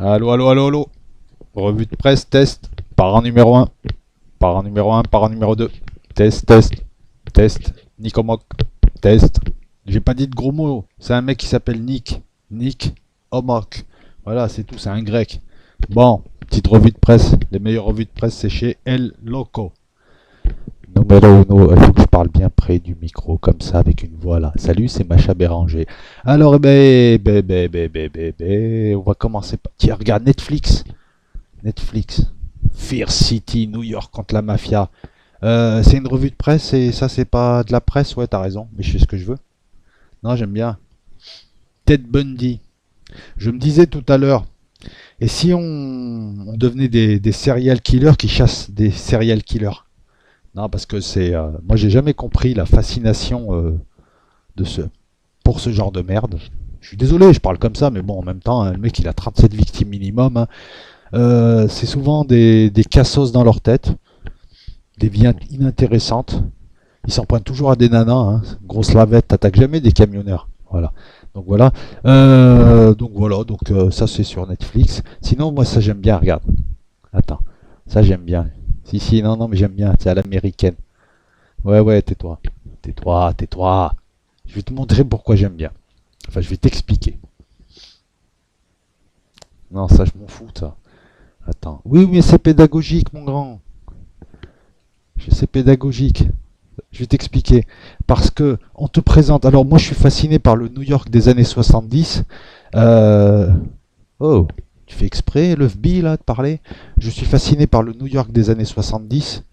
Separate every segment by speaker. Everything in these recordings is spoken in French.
Speaker 1: Allô, allô, allô, allô. Revue de presse, test. Parent numéro un. Parent numéro un, parent numéro 2. Test, test, test. Nick test. J'ai pas dit de gros mots. C'est un mec qui s'appelle Nick. Nick Omok. Voilà, c'est tout, c'est un grec. Bon, petite revue de presse. Les meilleures revues de presse, c'est chez El Loco. Numéro uno, il faut que je parle bien près du micro, comme ça, avec une voix là. Salut, c'est Macha Béranger. Alors, on va commencer par... Tiens, regarde Netflix. Netflix. Fear City, New York contre la mafia. C'est une revue de presse et ça, c'est pas de la presse. Ouais, t'as raison, mais je fais ce que je veux. Non, j'aime bien. Ted Bundy. Je me disais tout à l'heure, et si on devenait des serial killers qui chassent des serial killers? Non, parce que c'est. Moi, j'ai jamais compris la fascination de ce, pour ce genre de merde. Je suis désolé, je parle comme ça, mais bon, en même temps, hein, le mec, il a 37 victimes minimum, hein. C'est souvent des cassos dans leur tête, des vies inintéressantes. Ils s'en prennent toujours à des nanas, hein. Grosse lavette, t'attaques jamais des camionneurs. Voilà. Donc voilà. Donc ça c'est sur Netflix. Sinon, moi ça j'aime bien, regarde. Attends. Ça j'aime bien. Si, si, non, non, mais j'aime bien. C'est à l'américaine. Ouais, ouais, tais-toi. Tais-toi, tais-toi. Je vais te montrer pourquoi j'aime bien. Enfin, je vais t'expliquer. Non, ça je m'en fous, ça. Attends. Oui, mais c'est pédagogique, mon grand. C'est pédagogique. Je vais t'expliquer. Parce que on te présente. Alors moi, je suis fasciné par le New York des années 70. Euh... Oh, tu fais exprès, le FB, là, de parler. Je suis fasciné par le New York des années 70,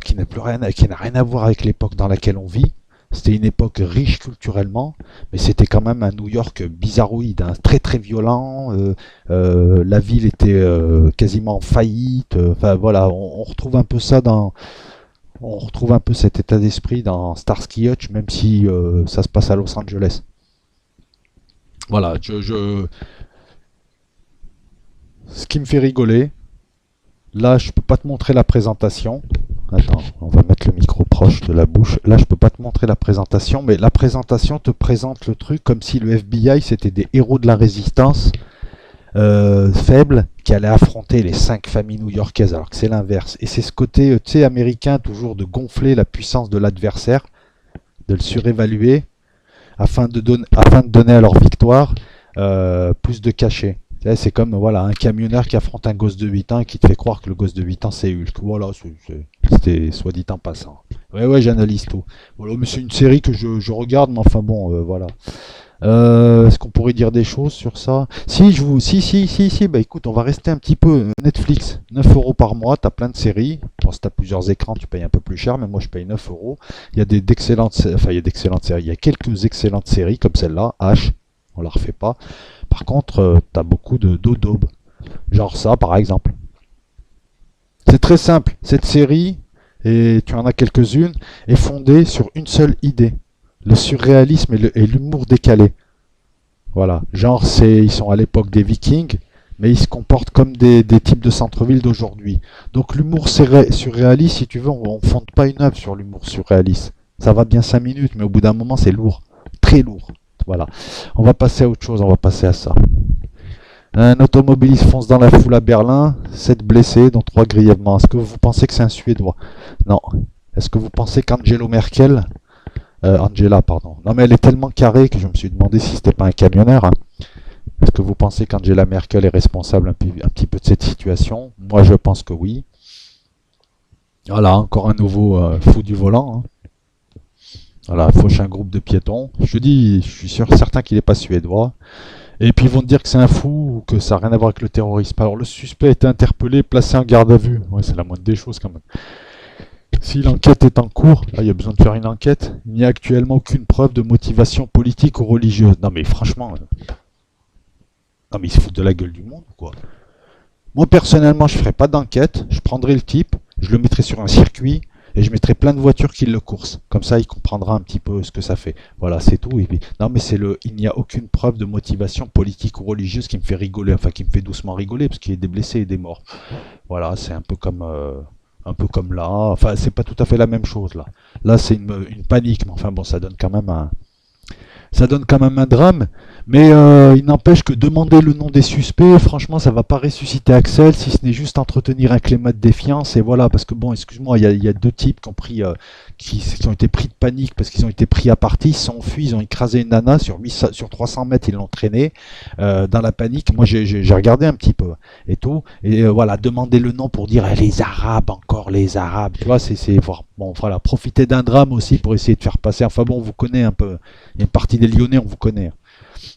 Speaker 1: qui n'a plus rien, qui n'a rien à voir avec l'époque dans laquelle on vit. C'était une époque riche culturellement, mais c'était quand même un New York bizarroïde, hein, très très violent. La ville était quasiment en faillite. Enfin voilà, on retrouve un peu ça dans, on retrouve un peu cet état d'esprit dans Starsky Hutch, même si ça se passe à Los Angeles. Voilà, ce qui me fait rigoler, là je peux pas te montrer la présentation. Attends, on va mettre le micro proche de la bouche. Là je peux pas te montrer la présentation, mais la présentation te présente le truc comme si le FBI c'était des héros de la résistance faibles qui allaient affronter les 5 familles new-yorkaises, alors que c'est l'inverse. Et c'est ce côté, tu sais, américain toujours de gonfler la puissance de l'adversaire, de le surévaluer, afin de donner à leur victoire plus de cachet. C'est comme voilà, un camionneur qui affronte un gosse de 8 ans et qui te fait croire que le gosse de 8 ans c'est Hulk. Voilà, c'était soit dit en passant. Ouais, ouais, j'analyse tout. Voilà, mais c'est une série que je regarde, mais enfin bon, voilà. Est-ce qu'on pourrait dire des choses sur ça? Si, bah écoute, on va rester un petit peu. Netflix, 9 euros par mois, t'as plein de séries. Bon, si t'as plusieurs écrans, tu payes un peu plus cher, mais moi je paye 9 euros. Il y a enfin, il y a d'excellentes séries. Il y a quelques excellentes séries comme celle-là, H, on la refait pas. Par contre, t'as beaucoup d'eau d'aube. Genre ça, par exemple. C'est très simple. Cette série, et tu en as quelques-unes, est fondée sur une seule idée. Le surréalisme et l'humour décalé. Voilà. Genre, ils sont à l'époque des Vikings, mais ils se comportent comme des types de centre-ville d'aujourd'hui. Donc l'humour surréaliste, si tu veux, on ne fonde pas une œuvre sur l'humour surréaliste. Ça va bien 5 minutes, mais au bout d'un moment, c'est lourd. Très lourd. Voilà. On va passer à autre chose, on va passer à ça. Un automobiliste fonce dans la foule à Berlin, 7 blessés, dont 3 grièvement. Est-ce que vous pensez que c'est un Suédois? Non. Est-ce que vous pensez qu'Angelo Merkel, Angela, pardon. Non, mais elle est tellement carrée que je me suis demandé si c'était pas un camionneur, hein. Est-ce que vous pensez qu'Angela Merkel est responsable un petit peu de cette situation? Moi, je pense que oui. Voilà, encore un nouveau fou du volant, hein. Voilà, fauche un groupe de piétons. Je dis, je suis sûr, certain qu'il n'est pas suédois. Et puis ils vont te dire que c'est un fou ou que ça n'a rien à voir avec le terrorisme. Alors le suspect a été interpellé, placé en garde à vue. Ouais, c'est la moindre des choses quand même. Si l'enquête est en cours, là il y a besoin de faire une enquête, il n'y a actuellement aucune preuve de motivation politique ou religieuse. Non mais franchement, non mais ils se foutent de la gueule du monde ou quoi? Moi personnellement je ferais pas d'enquête, je prendrais le type, je le mettrais sur un circuit et je mettrais plein de voitures qui le coursent. Comme ça il comprendra un petit peu ce que ça fait. Voilà, c'est tout. Et puis, non mais il n'y a aucune preuve de motivation politique ou religieuse qui me fait rigoler, enfin qui me fait doucement rigoler parce qu'il y a des blessés et des morts. Voilà, c'est un peu comme là. Enfin, c'est pas tout à fait la même chose là. Là, c'est une panique, mais enfin bon, ça donne quand même Ça donne quand même un drame, mais il n'empêche que demander le nom des suspects, franchement, ça va pas ressusciter Axel, si ce n'est juste entretenir un climat de défiance. Et voilà, parce que bon, excuse-moi, il y a deux types qui ont pris, qui ont été pris de panique parce qu'ils ont été pris à partie, ils se sont enfuis, ils ont écrasé une nana sur 300 mètres, ils l'ont traînée dans la panique. Moi, j'ai regardé un petit peu et tout, et voilà, demander le nom pour dire les Arabes, encore les Arabes, tu vois, c'est bon, voilà, profiter d'un drame aussi pour essayer de faire passer. Enfin bon, on vous connaît un peu. Il y a une partie des Lyonnais, on vous connaît.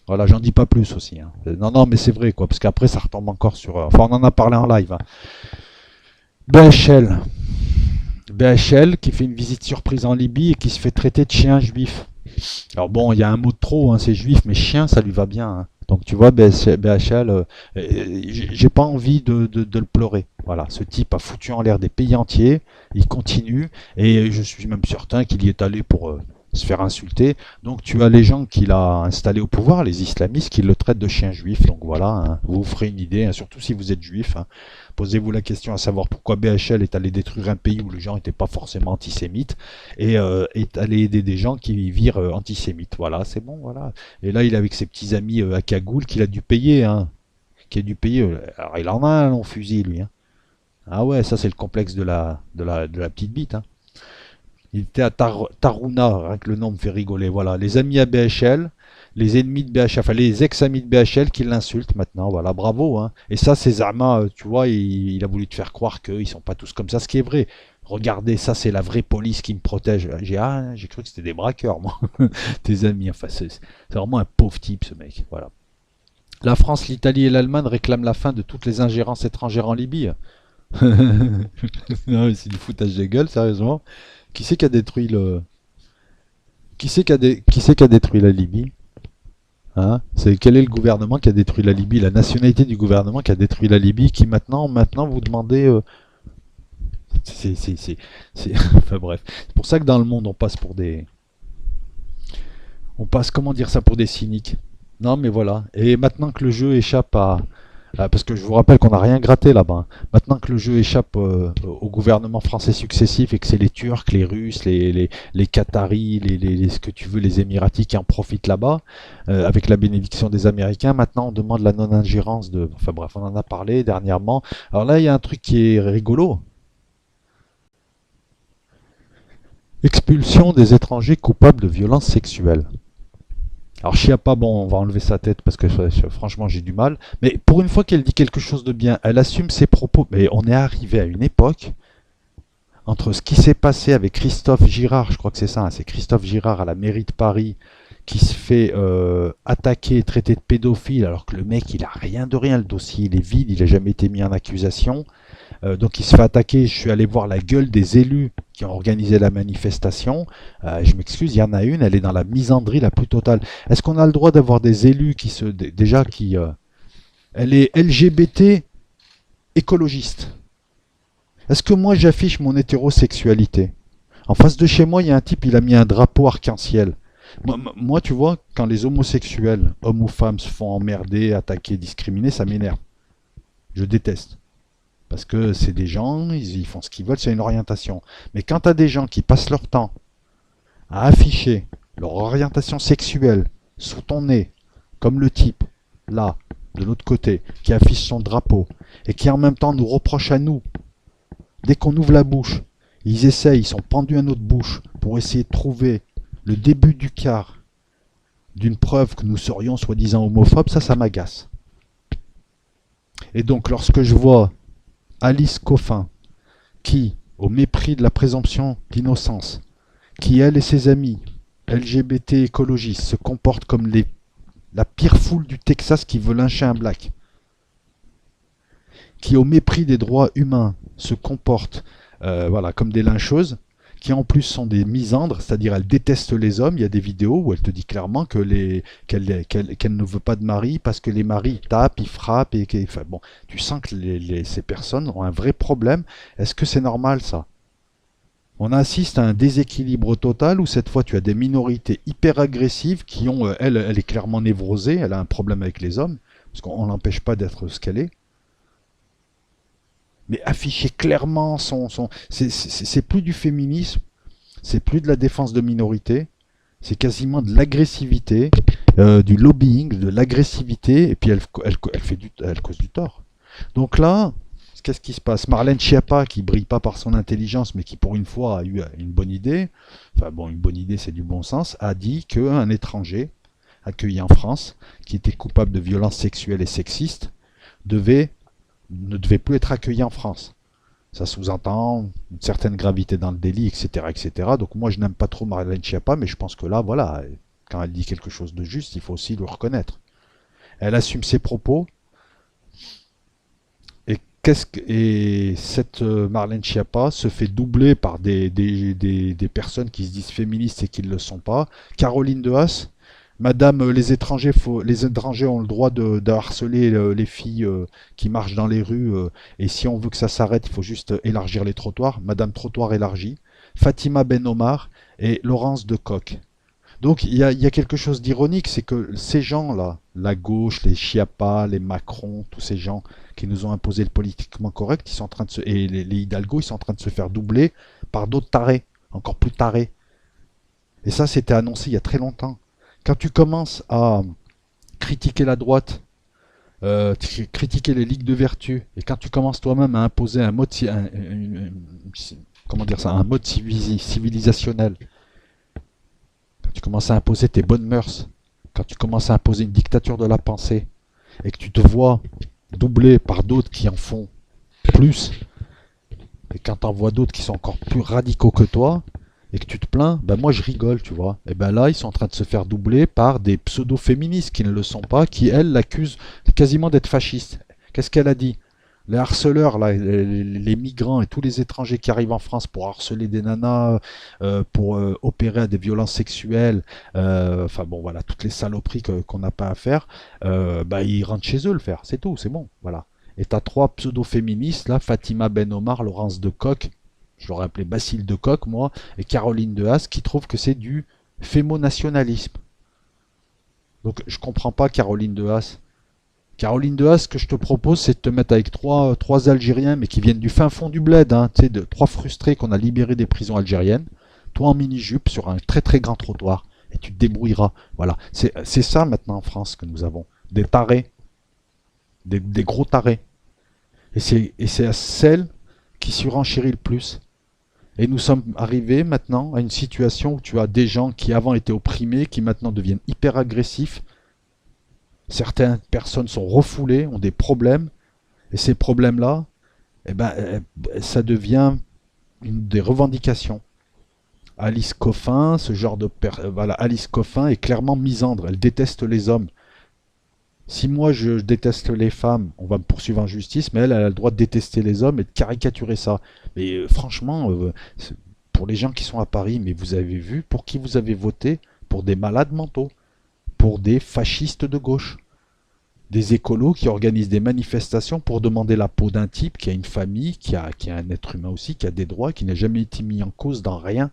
Speaker 1: Voilà, j'en dis pas plus aussi, hein. Non, non, mais c'est vrai, quoi, parce qu'après, ça retombe encore sur... Enfin, on en a parlé en live, hein. BHL. BHL qui fait une visite surprise en Libye et qui se fait traiter de chien juif. Alors bon, il y a un mot de trop, hein, c'est juif, mais chien, ça lui va bien, hein. Donc tu vois, BHL, j'ai pas envie de le pleurer. Voilà, ce type a foutu en l'air des pays entiers, il continue, et je suis même certain qu'il y est allé pour se faire insulter. Donc tu as les gens qu'il a installés au pouvoir, les islamistes, qui le traitent de chien juif. Donc voilà, hein, vous vous ferez une idée, hein, surtout si vous êtes juif, hein. Posez-vous la question à savoir pourquoi BHL est allé détruire un pays où les gens n'étaient pas forcément antisémites et est allé aider des gens qui virent antisémites. Voilà, c'est bon, voilà. Et là, il est avec ses petits amis à Cagoule qu'il a dû payer, hein. Qui a dû payer. Alors, il en a un long fusil, lui, hein. Ah ouais, ça c'est le complexe de la petite bite, hein. Il était à Taruna, rien que le nom me fait rigoler. Voilà, les amis à BHL, les ennemis de BHL, enfin les ex-amis de BHL qui l'insultent maintenant. Voilà, bravo, hein. Et ça, c'est Zama, tu vois, il a voulu te faire croire qu'ils sont pas tous comme ça, ce qui est vrai. Regardez, ça c'est la vraie police qui me protège. J'ai cru que c'était des braqueurs, moi, tes amis. Enfin, c'est vraiment un pauvre type, ce mec. Voilà. La France, l'Italie et l'Allemagne réclament la fin de toutes les ingérences étrangères en Libye. Non, c'est du foutage de gueule, sérieusement. Qui c'est qui a détruit le... Qui c'est qui a détruit la Libye? Hein, quel est le gouvernement qui a détruit la Libye? La nationalité du gouvernement qui a détruit la Libye, qui maintenant vous demandez... Enfin bref. C'est pour ça que dans le monde, on passe pour des... On passe, comment dire ça, pour des cyniques. Non, mais voilà. Et maintenant que le jeu échappe parce que je vous rappelle qu'on n'a rien gratté là-bas, hein. Maintenant que le jeu échappe au gouvernement français successif et que c'est les Turcs, les Russes, les Qataris, ce que tu veux, les Émiratis qui en profitent là-bas, avec la bénédiction des Américains, maintenant on demande la non-ingérence de... Enfin bref, on en a parlé dernièrement. Alors là, il y a un truc qui est rigolo. Expulsion des étrangers coupables de violences sexuelles. Alors Chiappa, bon, on va enlever sa tête parce que franchement j'ai du mal. Mais pour une fois qu'elle dit quelque chose de bien, elle assume ses propos. Mais on est arrivé à une époque entre ce qui s'est passé avec Christophe Girard, je crois que c'est ça, hein, c'est Christophe Girard à la mairie de Paris qui se fait attaquer et traiter de pédophile alors que le mec il a rien de rien, le dossier il est vide, il n'a jamais été mis en accusation. Donc il se fait attaquer, je suis allé voir la gueule des élus qui ont organisé la manifestation. Je m'excuse, il y en a une, elle est dans la misandrie la plus totale. Est-ce qu'on a le droit d'avoir des élus qui se... Déjà, qui... elle est LGBT écologiste. Est-ce que moi j'affiche mon hétérosexualité? En face de chez moi, il y a un type, il a mis un drapeau arc-en-ciel. Moi, tu vois, quand les homosexuels, hommes ou femmes, se font emmerder, attaquer, discriminer, ça m'énerve. Je déteste. Parce que c'est des gens, ils font ce qu'ils veulent, c'est une orientation. Mais quand tu as des gens qui passent leur temps à afficher leur orientation sexuelle sous ton nez, comme le type, là, de l'autre côté, qui affiche son drapeau, et qui en même temps nous reproche à nous, dès qu'on ouvre la bouche, ils sont pendus à notre bouche pour essayer de trouver le début du quart d'une preuve que nous serions soi-disant homophobes, ça m'agace. Et donc lorsque je vois Alice Coffin, qui, au mépris de la présomption d'innocence, qui elle et ses amis LGBT écologistes se comportent comme la pire foule du Texas qui veut lyncher un black, qui au mépris des droits humains se comportent voilà, comme des lyncheuses, qui en plus sont des misandres, c'est-à-dire elles détestent les hommes. Il y a des vidéos où elle te dit clairement qu'elle ne veut pas de mari parce que les maris tapent, ils frappent. Enfin, bon, tu sens que ces personnes ont un vrai problème. Est-ce que c'est normal ça? On assiste à un déséquilibre total où cette fois tu as des minorités hyper agressives qui ont, elle est clairement névrosée, elle a un problème avec les hommes, parce qu'on l'empêche pas d'être ce qu'elle est. Mais afficher clairement c'est plus du féminisme, c'est plus de la défense de minorités, C'est quasiment de l'agressivité, du lobbying, de l'agressivité, et puis elle cause du tort. Donc là, qu'est-ce qui se passe? Marlène Schiappa, qui brille pas par son intelligence, mais qui pour une fois a eu une bonne idée, enfin bon, une bonne idée c'est du bon sens, a dit qu'un étranger accueilli en France, qui était coupable de violences sexuelles et sexistes, ne devait plus être accueilli en France. Ça sous-entend une certaine gravité dans le délit, etc., etc. Donc moi, je n'aime pas trop Marlène Schiappa, mais je pense que là, voilà, quand elle dit quelque chose de juste, il faut aussi le reconnaître. Elle assume ses propos, et cette Marlène Schiappa se fait doubler par des personnes qui se disent féministes et qui ne le sont pas. Caroline de Haas, Madame, les étrangers ont le droit de harceler les filles qui marchent dans les rues, et si on veut que ça s'arrête, il faut juste élargir les trottoirs. Madame Trottoir élargi. Fatima Ben Omar et Laurence de Coq. Donc il y a quelque chose d'ironique, c'est que ces gens-là, la gauche, les Chiappa, les Macron, tous ces gens qui nous ont imposé le politiquement correct, ils sont en train de et les Hidalgo, ils sont en train de se faire doubler par d'autres tarés, encore plus tarés. Et ça, c'était annoncé il y a très longtemps. Quand tu commences à critiquer la droite, critiquer les ligues de vertu, et quand tu commences toi-même à imposer un mode, comment dire ça, un mode civilisationnel, quand tu commences à imposer tes bonnes mœurs, quand tu commences à imposer une dictature de la pensée, et que tu te vois doublé par d'autres qui en font plus, et quand t'en vois d'autres qui sont encore plus radicaux que toi, et que tu te plains, ben moi je rigole, tu vois. Et ben là, ils sont en train de se faire doubler par des pseudo-féministes qui ne le sont pas, qui, elles, l'accusent quasiment d'être fasciste. Qu'est-ce qu'elle a dit? Les harceleurs, là, les migrants et tous les étrangers qui arrivent en France pour harceler des nanas, pour opérer à des violences sexuelles, enfin bon, voilà, toutes les saloperies qu'on n'a pas à faire, bah, ils rentrent chez eux le faire, c'est tout, c'est bon, voilà. Et t'as trois pseudo-féministes, là, Fatima Ben Omar, Laurence de Coq, je l'aurais appelé Basile de Coq, moi, et Caroline de Haas, qui trouvent que c'est du fémonationalisme. Donc je comprends pas Caroline de Haas. Caroline de Haas, ce que je te propose, c'est de te mettre avec trois Algériens, mais qui viennent du fin fond du bled, hein, tu sais, trois frustrés qu'on a libérés des prisons algériennes, toi en mini-jupe sur un très très grand trottoir, et tu te débrouilleras. Voilà, c'est ça maintenant en France que nous avons. Des tarés, des gros tarés. Et c'est celle qui surenchérit le plus. Et nous sommes arrivés maintenant à une situation où tu as des gens qui avant étaient opprimés, qui maintenant deviennent hyper agressifs. Certaines personnes sont refoulées, ont des problèmes, et ces problèmes-là, eh ben, ça devient des revendications. Alice Coffin, ce genre de voilà, Alice Coffin est clairement misandre, elle déteste les hommes. Si moi je déteste les femmes, on va me poursuivre en justice, mais elle a le droit de détester les hommes et de caricaturer ça. Mais franchement, pour les gens qui sont à Paris, mais vous avez vu pour qui vous avez voté? Pour des malades mentaux, pour des fascistes de gauche, des écolos qui organisent des manifestations pour demander la peau d'un type qui a une famille, qui a un être humain aussi, qui a des droits, qui n'a jamais été mis en cause dans rien,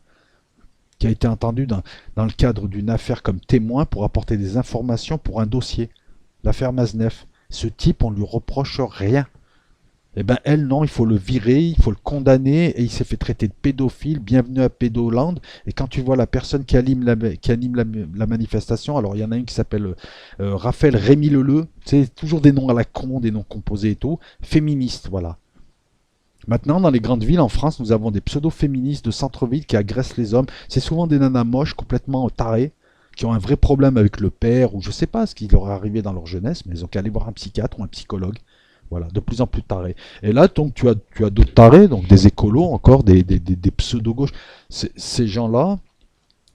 Speaker 1: qui a été entendu dans le cadre d'une affaire comme témoin pour apporter des informations pour un dossier. L'affaire Maznef. Ce type, on lui reproche rien. Eh ben elle, non, il faut le virer, il faut le condamner, et il s'est fait traiter de pédophile, bienvenue à Pédoland, et quand tu vois la personne qui anime la manifestation, alors il y en a une qui s'appelle Raphaël Rémy Leleu, c'est toujours des noms à la con, des noms composés et tout, féministe, voilà. Maintenant, dans les grandes villes en France, nous avons des pseudo-féministes de centre-ville qui agressent les hommes, c'est souvent des nanas moches, complètement tarées, qui ont un vrai problème avec le père, ou je sais pas ce qui leur est arrivé dans leur jeunesse, mais ils ont qu'à aller voir un psychiatre ou un psychologue. Voilà, de plus en plus tarés. Et là, donc, tu as d'autres tarés, donc des écolos, encore des pseudo-gauches. Ces gens-là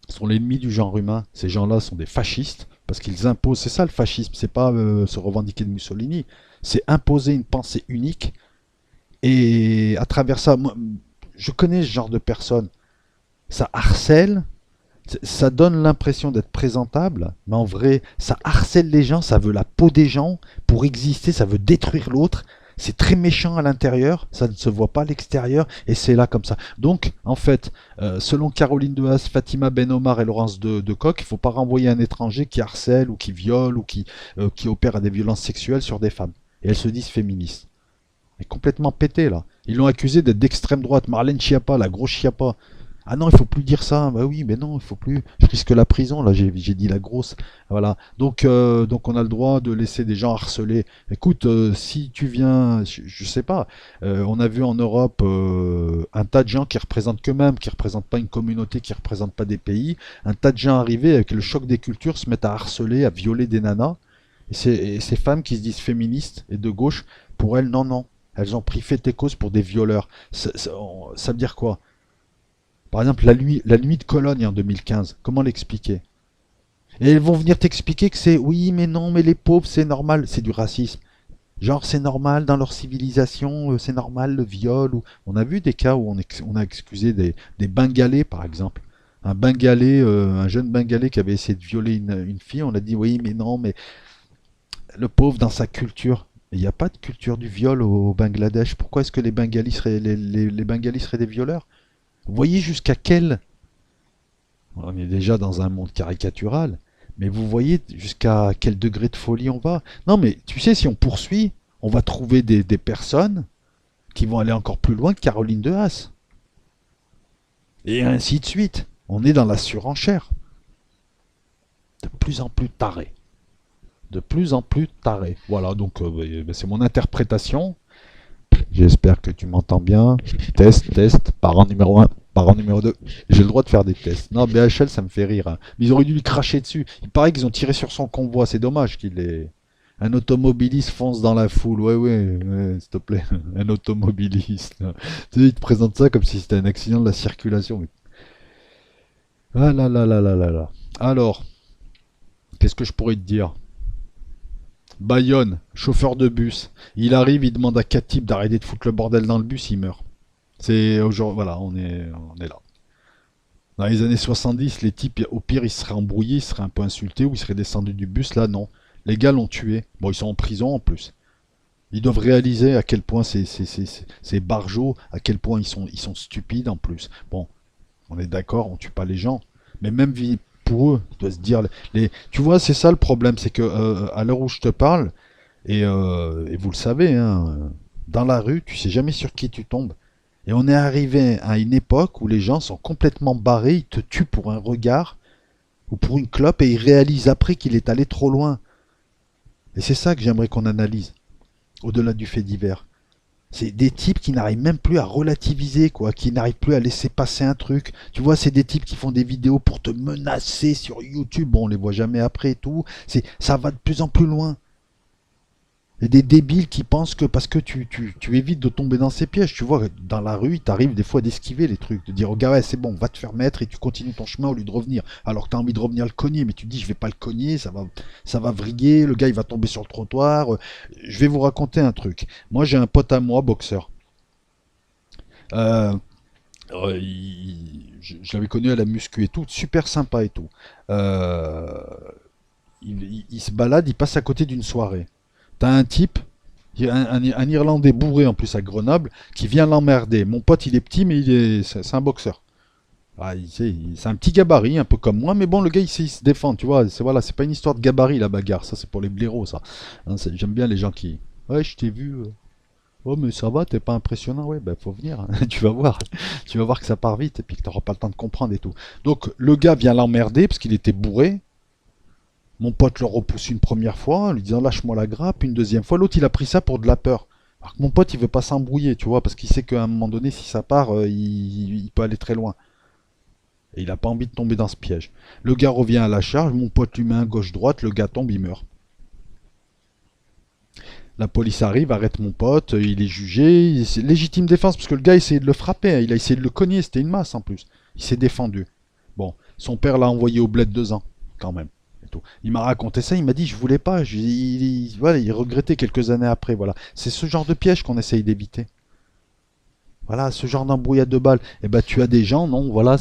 Speaker 1: sont l'ennemi du genre humain. Ces gens-là sont des fascistes, parce qu'ils imposent. C'est ça le fascisme, c'est pas se revendiquer de Mussolini, c'est imposer une pensée unique. Et à travers ça, moi, je connais ce genre de personnes. Ça harcèle, ça donne l'impression d'être présentable, mais en vrai, ça harcèle les gens, ça veut la peau des gens pour exister, ça veut détruire l'autre. C'est très méchant à l'intérieur, ça ne se voit pas à l'extérieur, et c'est là comme ça. Donc, en fait, selon Caroline de Haas, Fatima Ben Omar et Laurence de Coq, il ne faut pas renvoyer un étranger qui harcèle ou qui viole ou qui opère à des violences sexuelles sur des femmes. Et elles se disent féministes. Elle est complètement pétée là. Ils l'ont accusée d'être d'extrême droite. Marlène Schiappa, la grosse Schiappa. Ah non, il faut plus dire ça. Bah oui, mais non, il faut plus. Je risque la prison. Là, j'ai dit la grosse. Voilà. Donc on a le droit de laisser des gens harceler. Écoute, si tu viens, je sais pas. On a vu en Europe un tas de gens qui représentent qu'eux-mêmes, qui représentent pas une communauté, qui représentent pas des pays. Un tas de gens arrivés avec le choc des cultures se mettent à harceler, à violer des nanas. Et ces femmes qui se disent féministes et de gauche, pour elles, non, non. Elles ont pris fait et cause pour des violeurs. Ça veut dire quoi? Par exemple, la nuit de Cologne en 2015, comment l'expliquer? Et elles vont venir t'expliquer que c'est oui, mais non, mais les pauvres, c'est normal, c'est du racisme. Genre, c'est normal dans leur civilisation, c'est normal le viol. On a vu des cas où on a excusé des Bengalais, par exemple. Un Bengalais, un jeune Bengalais qui avait essayé de violer une fille, on a dit oui, mais non, mais le pauvre dans sa culture. Il n'y a pas de culture du viol au Bangladesh. Pourquoi est-ce que les Bengalis seraient, les Bengalis seraient des violeurs? Vous voyez jusqu'à quel on est déjà dans un monde caricatural, mais vous voyez jusqu'à quel degré de folie on va. Non, mais tu sais, si on poursuit, on va trouver des personnes qui vont aller encore plus loin que Caroline de Haas. Et ainsi de suite. On est dans la surenchère. De plus en plus taré. De plus en plus taré. Voilà, donc c'est mon interprétation. J'espère que tu m'entends bien. Test, test, parent numéro un, parent numéro 2. J'ai le droit de faire des tests. Non, BHL, ça me fait rire, hein. Mais ils auraient dû lui cracher dessus. Il paraît qu'ils ont tiré sur son convoi. C'est dommage qu'il ait... Un automobiliste fonce dans la foule. Ouais, ouais, ouais, s'il te plaît. Un automobiliste. Tu sais, ils te présentent ça comme si c'était un accident de la circulation. Ah là là là là là là. Alors, qu'est-ce que je pourrais te dire? Bayonne, chauffeur de bus. Il arrive, il demande à 4 types d'arrêter de foutre le bordel dans le bus, il meurt. C'est aujourd'hui, voilà, on est là. Dans les années 70, les types, au pire, ils seraient embrouillés, ils seraient un peu insultés ou ils seraient descendus du bus. Là, non. Les gars l'ont tué. Bon, ils sont en prison en plus. Ils doivent réaliser à quel point c'est barjots, à quel point ils sont stupides en plus. Bon, on est d'accord, on tue pas les gens. Mais même pour eux, ils doivent se dire. Tu vois, c'est ça le problème, c'est que à l'heure où je te parle, et vous le savez, hein, dans la rue, tu sais jamais sur qui tu tombes. Et on est arrivé à une époque où les gens sont complètement barrés, ils te tuent pour un regard ou pour une clope et ils réalisent après qu'il est allé trop loin. Et c'est ça que j'aimerais qu'on analyse, au-delà du fait divers. C'est des types qui n'arrivent même plus à relativiser, quoi, qui n'arrivent plus à laisser passer un truc. Tu vois, c'est des types qui font des vidéos pour te menacer sur YouTube. Bon, on les voit jamais après et tout. Ça va de plus en plus loin. Et des débiles qui pensent que parce que tu évites de tomber dans ces pièges, tu vois, dans la rue, il t'arrive des fois d'esquiver les trucs, de dire, oh gars, ouais, c'est bon, va te faire mettre et tu continues ton chemin au lieu de revenir. Alors que tu as envie de revenir le cogner, mais tu te dis, je vais pas le cogner, ça va vriller, le gars, il va tomber sur le trottoir. Je vais vous raconter un truc. Moi, j'ai un pote à moi, boxeur. Euh, je l'avais connu à la muscu et tout, super sympa et tout. Euh, il se balade, il passe à côté d'une soirée. T'as un type, un Irlandais bourré en plus à Grenoble, qui vient l'emmerder. Mon pote, il est petit, mais c'est un boxeur. Ah, c'est un petit gabarit, un peu comme moi, mais bon, le gars, il se défend, tu vois. Voilà, c'est pas une histoire de gabarit, la bagarre. Ça, c'est pour les blaireaux, ça. Hein, j'aime bien les gens qui... Ouais, je t'ai vu. Oh, mais ça va, t'es pas impressionnant. Ouais, ben, faut venir, hein. Tu vas voir. Tu vas voir que ça part vite et puis que t'auras pas le temps de comprendre et tout. Donc, le gars vient l'emmerder parce qu'il était bourré. Mon pote le repousse une première fois en lui disant lâche-moi la grappe, une deuxième fois. L'autre il a pris ça pour de la peur. Alors que mon pote il veut pas s'embrouiller, tu vois, parce qu'il sait qu'à un moment donné, si ça part, il peut aller très loin. Et il a pas envie de tomber dans ce piège. Le gars revient à la charge, mon pote lui met un gauche-droite, le gars tombe, il meurt. La police arrive, arrête mon pote, il est jugé, c'est légitime défense, parce que le gars essayait de le frapper, hein, il a essayé de le cogner, c'était une masse en plus. Il s'est défendu. Bon, son père l'a envoyé au bled 2 ans, quand même. Il m'a raconté ça, il m'a dit je voulais pas, voilà, il regrettait quelques années après, voilà. C'est ce genre de piège qu'on essaye d'éviter. Voilà, ce genre d'embrouillade de balles. Et ben tu as des gens, non, voilà,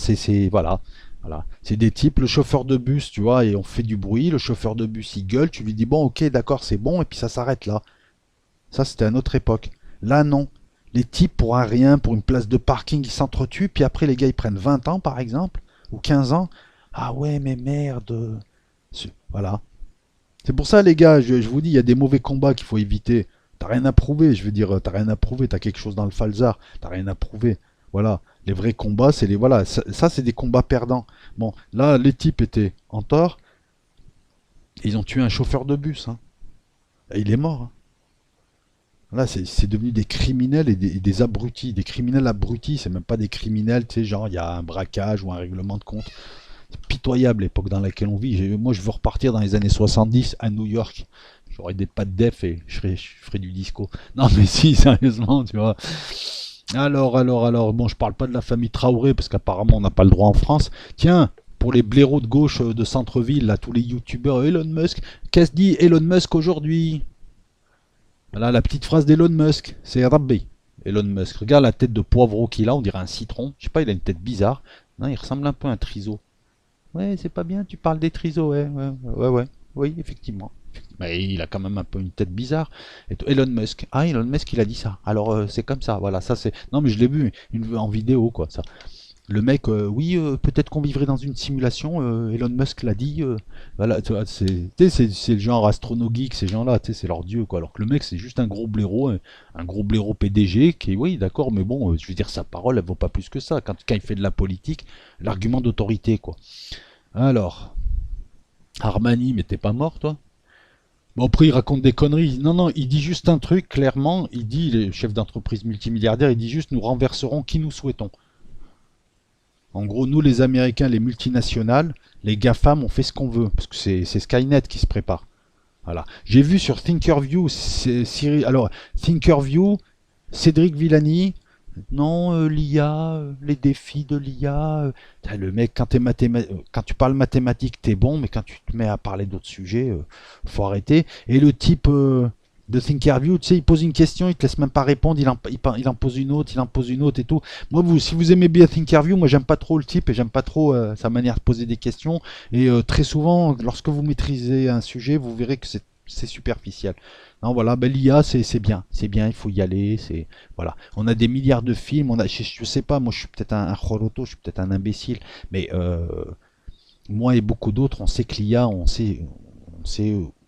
Speaker 1: voilà. Voilà. C'est des types, le chauffeur de bus, tu vois, et on fait du bruit, le chauffeur de bus il gueule, tu lui dis bon ok d'accord c'est bon, et puis ça s'arrête là. Ça c'était à notre époque. Là non. Les types pour un rien, pour une place de parking, ils s'entretuent, puis après les gars ils prennent 20 ans par exemple, ou 15 ans. Ah ouais mais merde. Voilà. C'est pour ça, les gars, je vous dis, il y a des mauvais combats qu'il faut éviter. T'as rien à prouver, je veux dire, t'as rien à prouver, t'as quelque chose dans le falzar, t'as rien à prouver. Voilà. Les vrais combats, c'est les voilà, ça c'est des combats perdants. Bon, là les types étaient en tort, ils ont tué un chauffeur de bus, hein. Et il est mort, hein. Là, c'est devenu des criminels et des abrutis. Des criminels abrutis, c'est même pas des criminels, tu sais, genre il y a un braquage ou un règlement de compte. C'est pitoyable l'époque dans laquelle on vit. Moi, je veux repartir dans les années 70 à New York. J'aurais des pattes def et je ferais du disco. Non, mais si, sérieusement, tu vois. Alors, bon, je parle pas de la famille Traoré, parce qu'apparemment, on n'a pas le droit en France. Tiens, pour les blaireaux de gauche de centre-ville, là, tous les youtubeurs, Elon Musk, qu'est-ce dit Elon Musk aujourd'hui? Voilà la petite phrase d'Elon Musk, c'est Rabbi. Elon Musk, regarde la tête de poivreau qu'il a, on dirait un citron. Je sais pas, il a une tête bizarre. Non, il ressemble un peu à un triseau. Ouais, c'est pas bien, tu parles des trisos, ouais. Oui, effectivement. Mais il a quand même un peu une tête bizarre. Et Elon Musk. Ah, Elon Musk, il a dit ça. Alors, c'est comme ça, voilà, ça c'est... Non, mais je l'ai vu en vidéo, quoi, ça. Le mec, oui, peut-être qu'on vivrait dans une simulation, Elon Musk l'a dit. Voilà, tu vois, c'est le genre astronogeek, ces gens-là, c'est leur dieu, quoi. Alors que le mec, c'est juste un gros blaireau, un gros blaireau PDG, qui, oui, d'accord, mais bon, je veux dire, sa parole, elle vaut pas plus que ça. Quand il fait de la politique, l'argument d'autorité, quoi. Alors, Armani, mais t'es pas mort, toi? Bon, après, il raconte des conneries. Non, non, il dit juste un truc, clairement. Il dit, les chefs d'entreprise multimilliardaires, il dit juste, nous renverserons qui nous souhaitons. En gros, nous, les Américains, les multinationales, les GAFAM, on fait ce qu'on veut. Parce que c'est Skynet qui se prépare. Voilà. J'ai vu sur Thinkerview, alors, Thinkerview, Cédric Villani, non, l'IA, les défis de l'IA. Le mec, quand tu parles mathématiques, t'es bon, mais quand tu te mets à parler d'autres sujets, faut arrêter. Et le type de Thinkerview, tu sais, il pose une question, il te laisse même pas répondre, il en pose une autre, il en pose une autre et tout. Moi, si vous aimez bien Thinkerview, moi j'aime pas trop le type et j'aime pas trop sa manière de poser des questions. Et très souvent, lorsque vous maîtrisez un sujet, vous verrez que c'est superficiel. Non, voilà, ben, l'IA, c'est bien, il faut y aller, c'est voilà. On a des milliards de films, je sais pas, moi je suis peut-être un Joroto, je suis peut-être un imbécile, mais moi et beaucoup d'autres, on sait que l'IA, on sait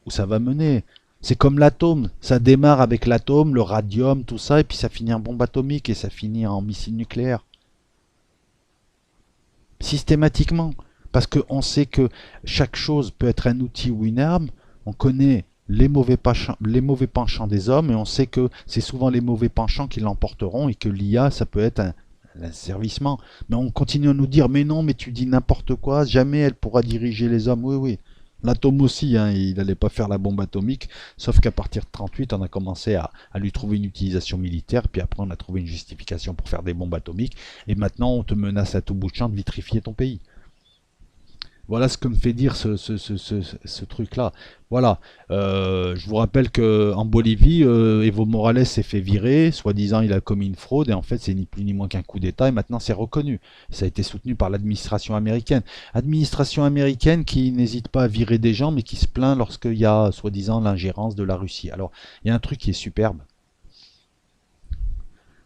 Speaker 1: où ça va mener. C'est comme l'atome, ça démarre avec l'atome, le radium, tout ça, et puis ça finit en bombe atomique et ça finit en missile nucléaire. Systématiquement. Parce qu'on sait que chaque chose peut être un outil ou une arme, on connaît les mauvais penchants des hommes et on sait que c'est souvent les mauvais penchants qui l'emporteront et que l'IA, ça peut être un asservissement. Mais on continue à nous dire, mais non, mais tu dis n'importe quoi, jamais elle pourra diriger les hommes. Oui, oui. L'atome aussi, hein, il n'allait pas faire la bombe atomique, sauf qu'à partir de 38, on a commencé à lui trouver une utilisation militaire, puis après on a trouvé une justification pour faire des bombes atomiques, et maintenant on te menace à tout bout de champ de vitrifier ton pays. Voilà ce que me fait dire ce truc-là. Voilà. Je vous rappelle qu'en Bolivie, Evo Morales s'est fait virer, soi-disant il a commis une fraude, et en fait c'est ni plus ni moins qu'un coup d'État, et maintenant c'est reconnu. Ça a été soutenu par l'administration américaine. Administration américaine qui n'hésite pas à virer des gens, mais qui se plaint lorsqu'il y a soi-disant l'ingérence de la Russie. Alors, il y a un truc qui est superbe.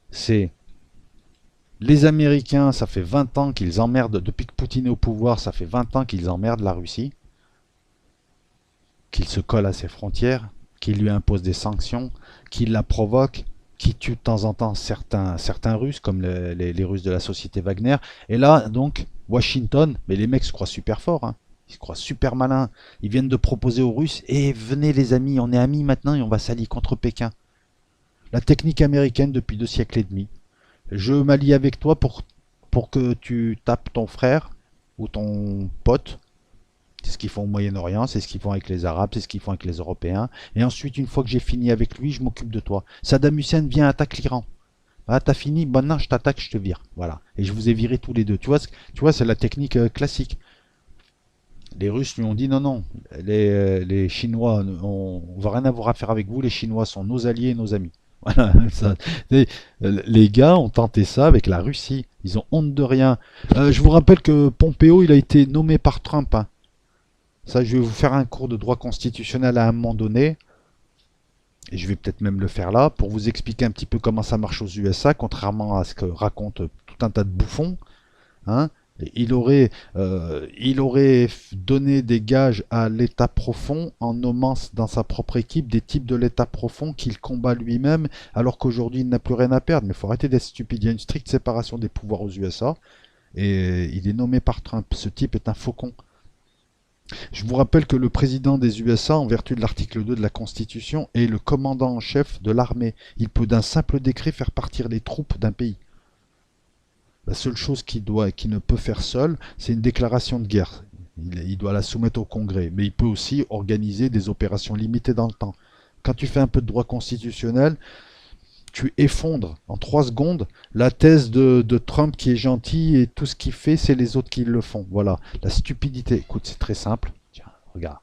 Speaker 1: C'est les Américains, ça fait 20 ans qu'ils emmerdent, depuis que Poutine est au pouvoir, ça fait 20 ans qu'ils emmerdent la Russie, qu'ils se collent à ses frontières, qu'ils lui imposent des sanctions, qu'ils la provoquent, qui tuent de temps en temps certains Russes, comme les Russes de la société Wagner. Et là, donc, Washington, mais les mecs se croient super forts, hein. Ils se croient super malins. Ils viennent de proposer aux Russes, et venez les amis, on est amis maintenant et on va s'allier contre Pékin. La technique américaine depuis 2 siècles et demi. Je m'allie avec toi pour que tu tapes ton frère ou ton pote. C'est ce qu'ils font au Moyen-Orient, c'est ce qu'ils font avec les Arabes, c'est ce qu'ils font avec les Européens. Et ensuite, une fois que j'ai fini avec lui, je m'occupe de toi. Saddam Hussein vient attaque l'Iran. Ah, t'as fini, maintenant je t'attaque, je te vire. Voilà. Et je vous ai viré tous les deux. Tu vois, c'est la technique classique. Les Russes lui ont dit non, non, les Chinois, on va rien avoir à faire avec vous, les Chinois sont nos alliés et nos amis. Voilà, ça, les gars ont tenté ça avec la Russie. Ils ont honte de rien. Je vous rappelle que Pompeo, il a été nommé par Trump, hein. Ça, je vais vous faire un cours de droit constitutionnel à un moment donné, et je vais peut-être même le faire là, pour vous expliquer un petit peu comment ça marche aux USA, contrairement à ce que racontent tout un tas de bouffons, hein. Il aurait donné des gages à l'État profond en nommant dans sa propre équipe des types de l'État profond qu'il combat lui-même, alors qu'aujourd'hui il n'a plus rien à perdre. Mais il faut arrêter d'être stupide. Il y a une stricte séparation des pouvoirs aux USA et il est nommé par Trump. Ce type est un faucon. Je vous rappelle que le président des USA, en vertu de l'article 2 de la Constitution, est le commandant en chef de l'armée. Il peut d'un simple décret faire partir les troupes d'un pays. La seule chose qu'il ne peut faire seul, c'est une déclaration de guerre. Il doit la soumettre au Congrès. Mais il peut aussi organiser des opérations limitées dans le temps. Quand tu fais un peu de droit constitutionnel, tu effondres en 3 secondes la thèse de Trump qui est gentil et tout ce qu'il fait, c'est les autres qui le font. Voilà, la stupidité. Écoute, c'est très simple. Tiens, regarde.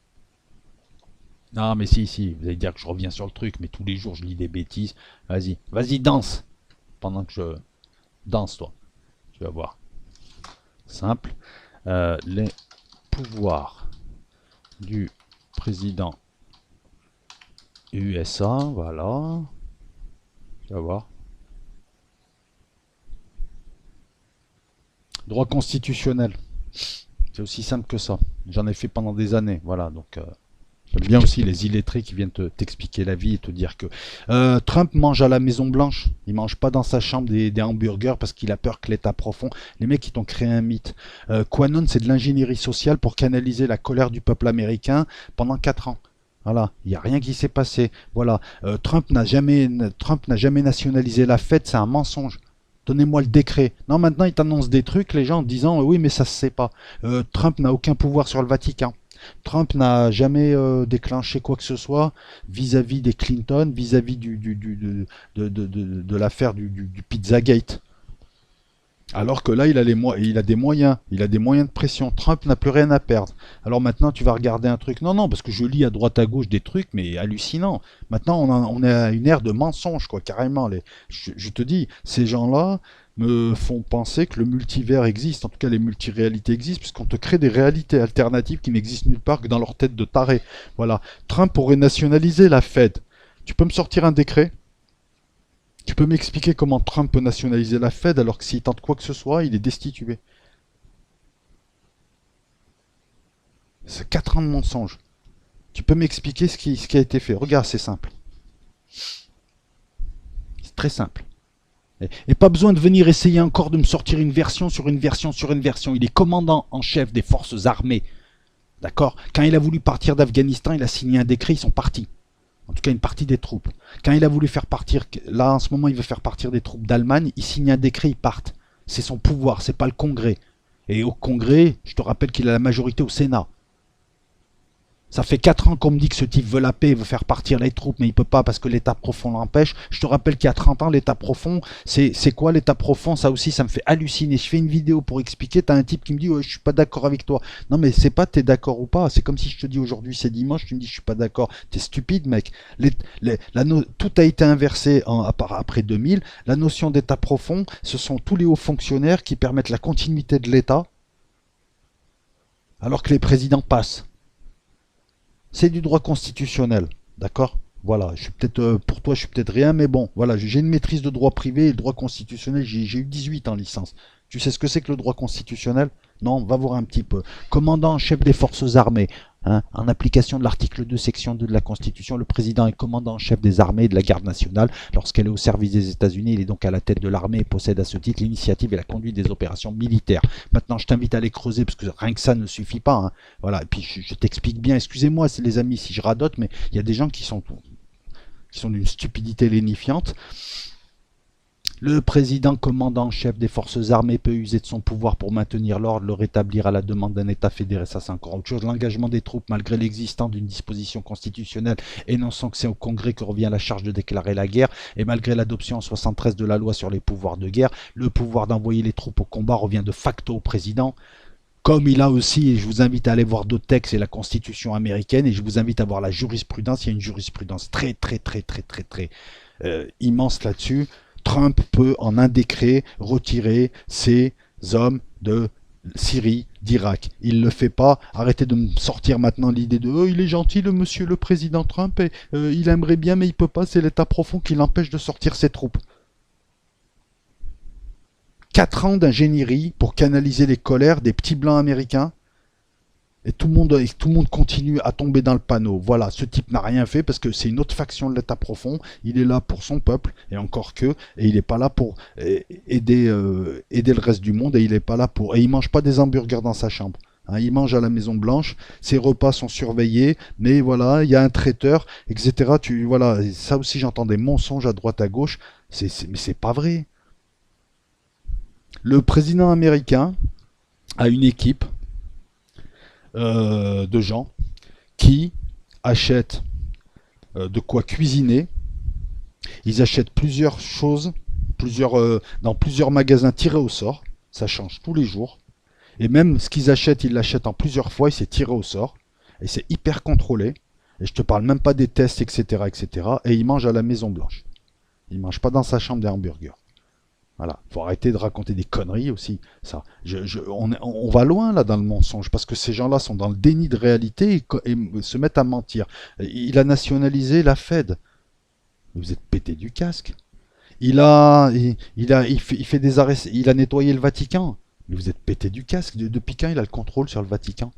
Speaker 1: Non, mais si, vous allez dire que je reviens sur le truc, mais tous les jours je lis des bêtises. Vas-y, danse. Pendant que je danse, toi. Tu vas voir. Simple. Les pouvoirs du président USA, voilà. Tu vas voir. Droit constitutionnel. C'est aussi simple que ça. J'en ai fait pendant des années. Voilà, donc j'aime bien aussi les illettrés qui viennent t'expliquer la vie et te dire que Trump mange à la Maison Blanche. Il mange pas dans sa chambre des hamburgers parce qu'il a peur que l'État profond. Les mecs, ils t'ont créé un mythe. QAnon, c'est de l'ingénierie sociale pour canaliser la colère du peuple américain pendant 4 ans. Voilà, il n'y a rien qui s'est passé. Voilà, Trump n'a jamais nationalisé la Fed, c'est un mensonge. Donnez-moi le décret. Non, maintenant, il t'annonce des trucs, les gens, en disant oui, mais ça se sait pas. Trump n'a aucun pouvoir sur le Vatican. Trump n'a jamais déclenché quoi que ce soit vis-à-vis des Clinton, vis-à-vis de l'affaire du Pizzagate. Alors que là, il a des moyens. Il a des moyens de pression. Trump n'a plus rien à perdre. Alors maintenant, tu vas regarder un truc. Non, parce que je lis à droite à gauche des trucs, mais hallucinants. Maintenant, on est à une ère de mensonges, quoi, carrément. Je te dis, ces gens-là me font penser que le multivers existe. En tout cas, les multiréalités existent, puisqu'on te crée des réalités alternatives qui n'existent nulle part que dans leur tête de taré. Voilà. Trump pourrait nationaliser la Fed. Tu peux me sortir un décret ? Tu peux m'expliquer comment Trump peut nationaliser la Fed alors que s'il tente quoi que ce soit, il est destitué. C'est 4 ans de mensonge. Tu peux m'expliquer ce qui a été fait. Regarde, c'est simple. C'est très simple. Et pas besoin de venir essayer encore de me sortir une version sur une version sur une version. Il est commandant en chef des forces armées. D'accord ? Quand il a voulu partir d'Afghanistan, il a signé un décret, ils sont partis. En tout cas, une partie des troupes. Quand il a voulu faire partir, là en ce moment, il veut faire partir des troupes d'Allemagne, il signe un décret, ils partent. C'est son pouvoir, c'est pas le Congrès. Et au Congrès, je te rappelle qu'il a la majorité au Sénat. Ça fait 4 ans qu'on me dit que ce type veut la paix, veut faire partir les troupes, mais il peut pas parce que l'État profond l'empêche. Je te rappelle qu'il y a 30 ans, l'État profond, c'est quoi l'État profond? Ça aussi, ça me fait halluciner. Je fais une vidéo pour expliquer, t'as un type qui me dit ouais, je suis pas d'accord avec toi. Non mais c'est pas t'es d'accord ou pas, c'est comme si je te dis aujourd'hui c'est dimanche, tu me dis je suis pas d'accord. T'es stupide mec. Tout a été inversé après 2000. La notion d'État profond, ce sont tous les hauts fonctionnaires qui permettent la continuité de l'État alors que les présidents passent. C'est du droit constitutionnel, d'accord? Voilà, je suis peut-être pour toi, je suis peut-être rien, mais bon, voilà, j'ai une maîtrise de droit privé et le droit constitutionnel, j'ai eu 18 en licence. Tu sais ce que c'est que le droit constitutionnel? Non, va voir un petit peu. Commandant en chef des forces armées, hein, en application de l'article 2, section 2 de la Constitution, le président est commandant en chef des armées et de la garde nationale. Lorsqu'elle est au service des États-Unis, il est donc à la tête de l'armée et possède à ce titre l'initiative et la conduite des opérations militaires. Maintenant, je t'invite à les creuser parce que rien que ça ne suffit pas. Hein. Voilà, et puis je t'explique bien. Excusez-moi, c'est les amis si je radote, mais il y a des gens qui sont d'une stupidité lénifiante. Le président commandant en chef des forces armées peut user de son pouvoir pour maintenir l'ordre, le rétablir à la demande d'un État fédéré, ça c'est encore autre chose. L'engagement des troupes, malgré l'existence d'une disposition constitutionnelle énonçant que c'est au Congrès que revient la charge de déclarer la guerre, et malgré l'adoption en 73 de la loi sur les pouvoirs de guerre, le pouvoir d'envoyer les troupes au combat revient de facto au président. Comme il a aussi, et je vous invite à aller voir d'autres textes, c'est la Constitution américaine, et je vous invite à voir la jurisprudence, il y a une jurisprudence très immense là-dessus. Trump peut en un décret retirer ses hommes de Syrie, d'Irak. Il ne le fait pas. Arrêtez de me sortir maintenant l'idée de il est gentil le monsieur le président Trump et il aimerait bien mais il peut pas, c'est l'État profond qui l'empêche de sortir ses troupes. 4 ans d'ingénierie pour canaliser les colères des petits blancs américains. Et tout le monde continue à tomber dans le panneau. Voilà, ce type n'a rien fait parce que c'est une autre faction de l'État profond. Il est là pour son peuple, et encore que, et il n'est pas là pour aider le reste du monde, et il n'est pas là pour... Et il mange pas des hamburgers dans sa chambre. Hein, il mange à la Maison Blanche, ses repas sont surveillés, mais voilà, il y a un traiteur, etc. Voilà, ça aussi j'entends des mensonges à droite à gauche, mais c'est pas vrai. Le président américain a une équipe de gens qui achètent de quoi cuisiner. Ils achètent plusieurs choses, dans plusieurs magasins tirés au sort. Ça change tous les jours. Et même ce qu'ils achètent, ils l'achètent en plusieurs fois et c'est tiré au sort. Et c'est hyper contrôlé. Et je te parle même pas des tests, etc., etc. Et ils mangent à la Maison Blanche. Ils mangent pas dans sa chambre des hamburgers. Voilà, faut arrêter de raconter des conneries aussi. Ça, on va loin là dans le mensonge parce que ces gens-là sont dans le déni de réalité et se mettent à mentir. Il a nationalisé la Fed. Vous êtes pété du casque. Il fait des arrêts. Il a nettoyé le Vatican. Mais vous êtes pété du casque. Depuis quand il a le contrôle sur le Vatican?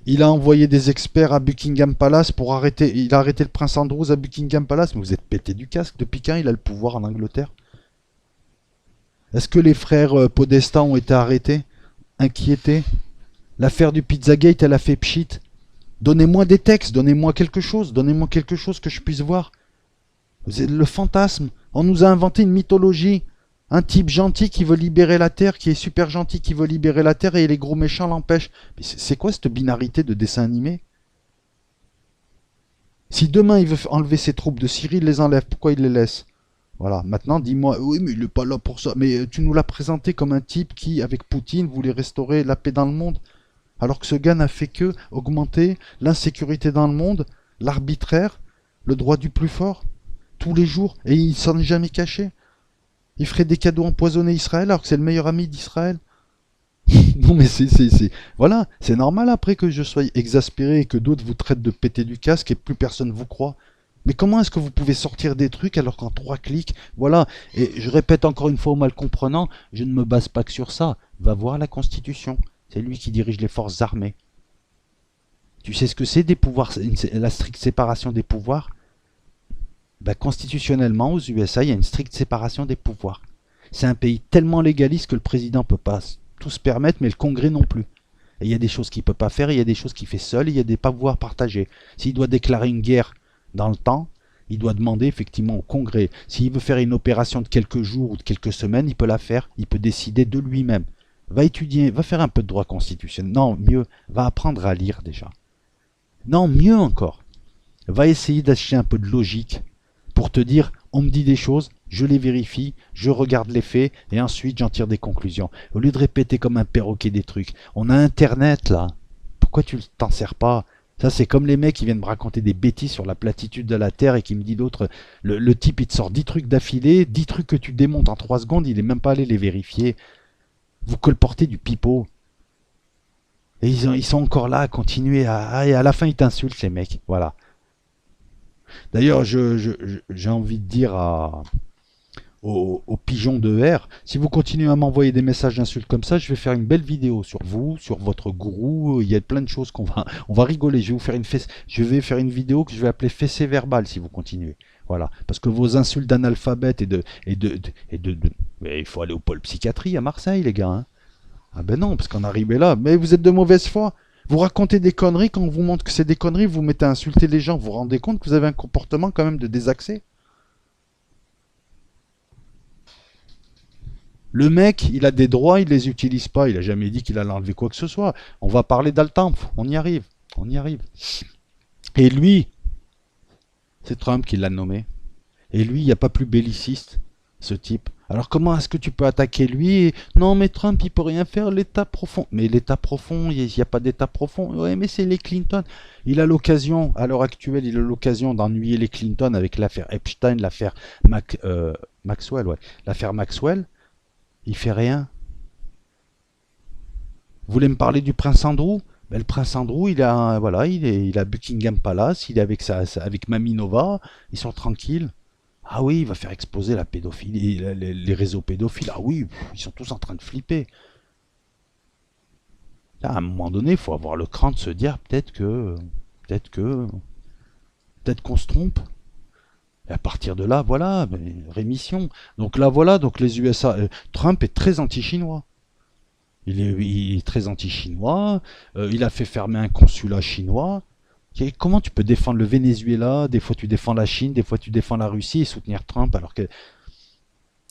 Speaker 1: Il a envoyé des experts à Buckingham Palace pour arrêter. Il a arrêté le prince Andrews à Buckingham Palace. Mais vous êtes pété du casque. Depuis quand il a le pouvoir en Angleterre? Est-ce que les frères Podesta ont été arrêtés? Inquiétés? L'affaire du Pizzagate, elle a fait pchit. Donnez-moi des textes, donnez-moi quelque chose que je puisse voir. Le fantasme. On nous a inventé une mythologie. Un type gentil qui veut libérer la Terre, qui est super gentil, qui veut libérer la Terre et les gros méchants l'empêchent. Mais c'est quoi cette binarité de dessin animé? Si demain il veut enlever ses troupes de Syrie, il les enlève. Pourquoi il les laisse? Voilà, maintenant dis-moi, oui mais il n'est pas là pour ça. Mais tu nous l'as présenté comme un type qui, avec Poutine, voulait restaurer la paix dans le monde. Alors que ce gars n'a fait que augmenter l'insécurité dans le monde, l'arbitraire, le droit du plus fort, tous les jours, et il s'en est jamais caché. Il ferait des cadeaux empoisonnés à Israël alors que c'est le meilleur ami d'Israël. Non mais voilà, c'est normal après que je sois exaspéré et que d'autres vous traitent de péter du casque et plus personne vous croit. Mais comment est-ce que vous pouvez sortir des trucs alors qu'en 3 clics, voilà, et je répète encore une fois aux mal comprenants, je ne me base pas que sur ça. Va voir la Constitution. C'est lui qui dirige les forces armées. Tu sais ce que c'est des pouvoirs, la stricte séparation des pouvoirs? Ben, constitutionnellement, aux USA, il y a une stricte séparation des pouvoirs. C'est un pays tellement légaliste que le président ne peut pas tout se permettre, mais le Congrès non plus. Et il y a des choses qu'il ne peut pas faire, il y a des choses qu'il fait seul, et il y a des pouvoirs partagés. S'il doit déclarer une guerre dans le temps, il doit demander effectivement au Congrès. S'il veut faire une opération de quelques jours ou de quelques semaines, il peut la faire, il peut décider de lui-même. Va étudier, va faire un peu de droit constitutionnel. Non, mieux, va apprendre à lire déjà. Non, mieux encore, va essayer d'acheter un peu de logique pour te dire, on me dit des choses, je les vérifie, je regarde les faits et ensuite j'en tire des conclusions. Au lieu de répéter comme un perroquet des trucs, on a Internet là, pourquoi tu t'en sers pas? Ça c'est comme les mecs qui viennent me raconter des bêtises sur la platitude de la Terre et qui me dit d'autres, le type il te sort 10 trucs d'affilée, 10 trucs que tu démontes en 3 secondes, il est même pas allé les vérifier. Vous colportez du pipeau. Et ils sont encore là à continuer et à la fin ils t'insultent les mecs, voilà. D'ailleurs, j'ai envie de dire aux pigeons de R, si vous continuez à m'envoyer des messages d'insultes comme ça, je vais faire une belle vidéo sur vous, sur votre gourou. Il y a plein de choses on va rigoler. Je vais faire une vidéo que je vais appeler fessée verbale si vous continuez. Voilà, parce que vos insultes d'analphabète mais il faut aller au pôle psychiatrie à Marseille, les gars. Hein. Ah ben non, parce qu'on arrivait là. Mais vous êtes de mauvaise foi. Vous racontez des conneries, quand on vous montre que c'est des conneries, vous mettez à insulter les gens. Vous vous rendez compte que vous avez un comportement quand même de désaxé? Le mec, il a des droits, il les utilise pas. Il a jamais dit qu'il allait enlever quoi que ce soit. On va parler d'Altampf. On y arrive. On y arrive. Et lui, c'est Trump qui l'a nommé. Et lui, il n'y a pas plus belliciste, ce type. Alors comment est-ce que tu peux attaquer lui? Non mais Trump il peut rien faire, l'État profond. Mais l'État profond, il n'y a pas d'État profond. Ouais mais c'est les Clinton. Il a l'occasion, à l'heure actuelle, il a l'occasion d'ennuyer les Clinton avec l'affaire Epstein, l'affaire Maxwell, ouais. L'affaire Maxwell, il fait rien. Vous voulez me parler du prince Andrew? Ben, le prince Andrew, il a Buckingham Palace, il est avec Mamie Nova, ils sont tranquilles. Ah oui, il va faire exploser la pédophilie, les réseaux pédophiles. Ah oui, ils sont tous en train de flipper. Là, à un moment donné, il faut avoir le cran de se dire peut-être que, peut-être qu'on se trompe. Et à partir de là, voilà, rémission. Donc là, voilà, donc les USA, Trump est très anti-chinois. Il est très anti-chinois. Il a fait fermer un consulat chinois. Comment tu peux défendre le Venezuela? Des fois tu défends la Chine, des fois tu défends la Russie et soutenir Trump alors que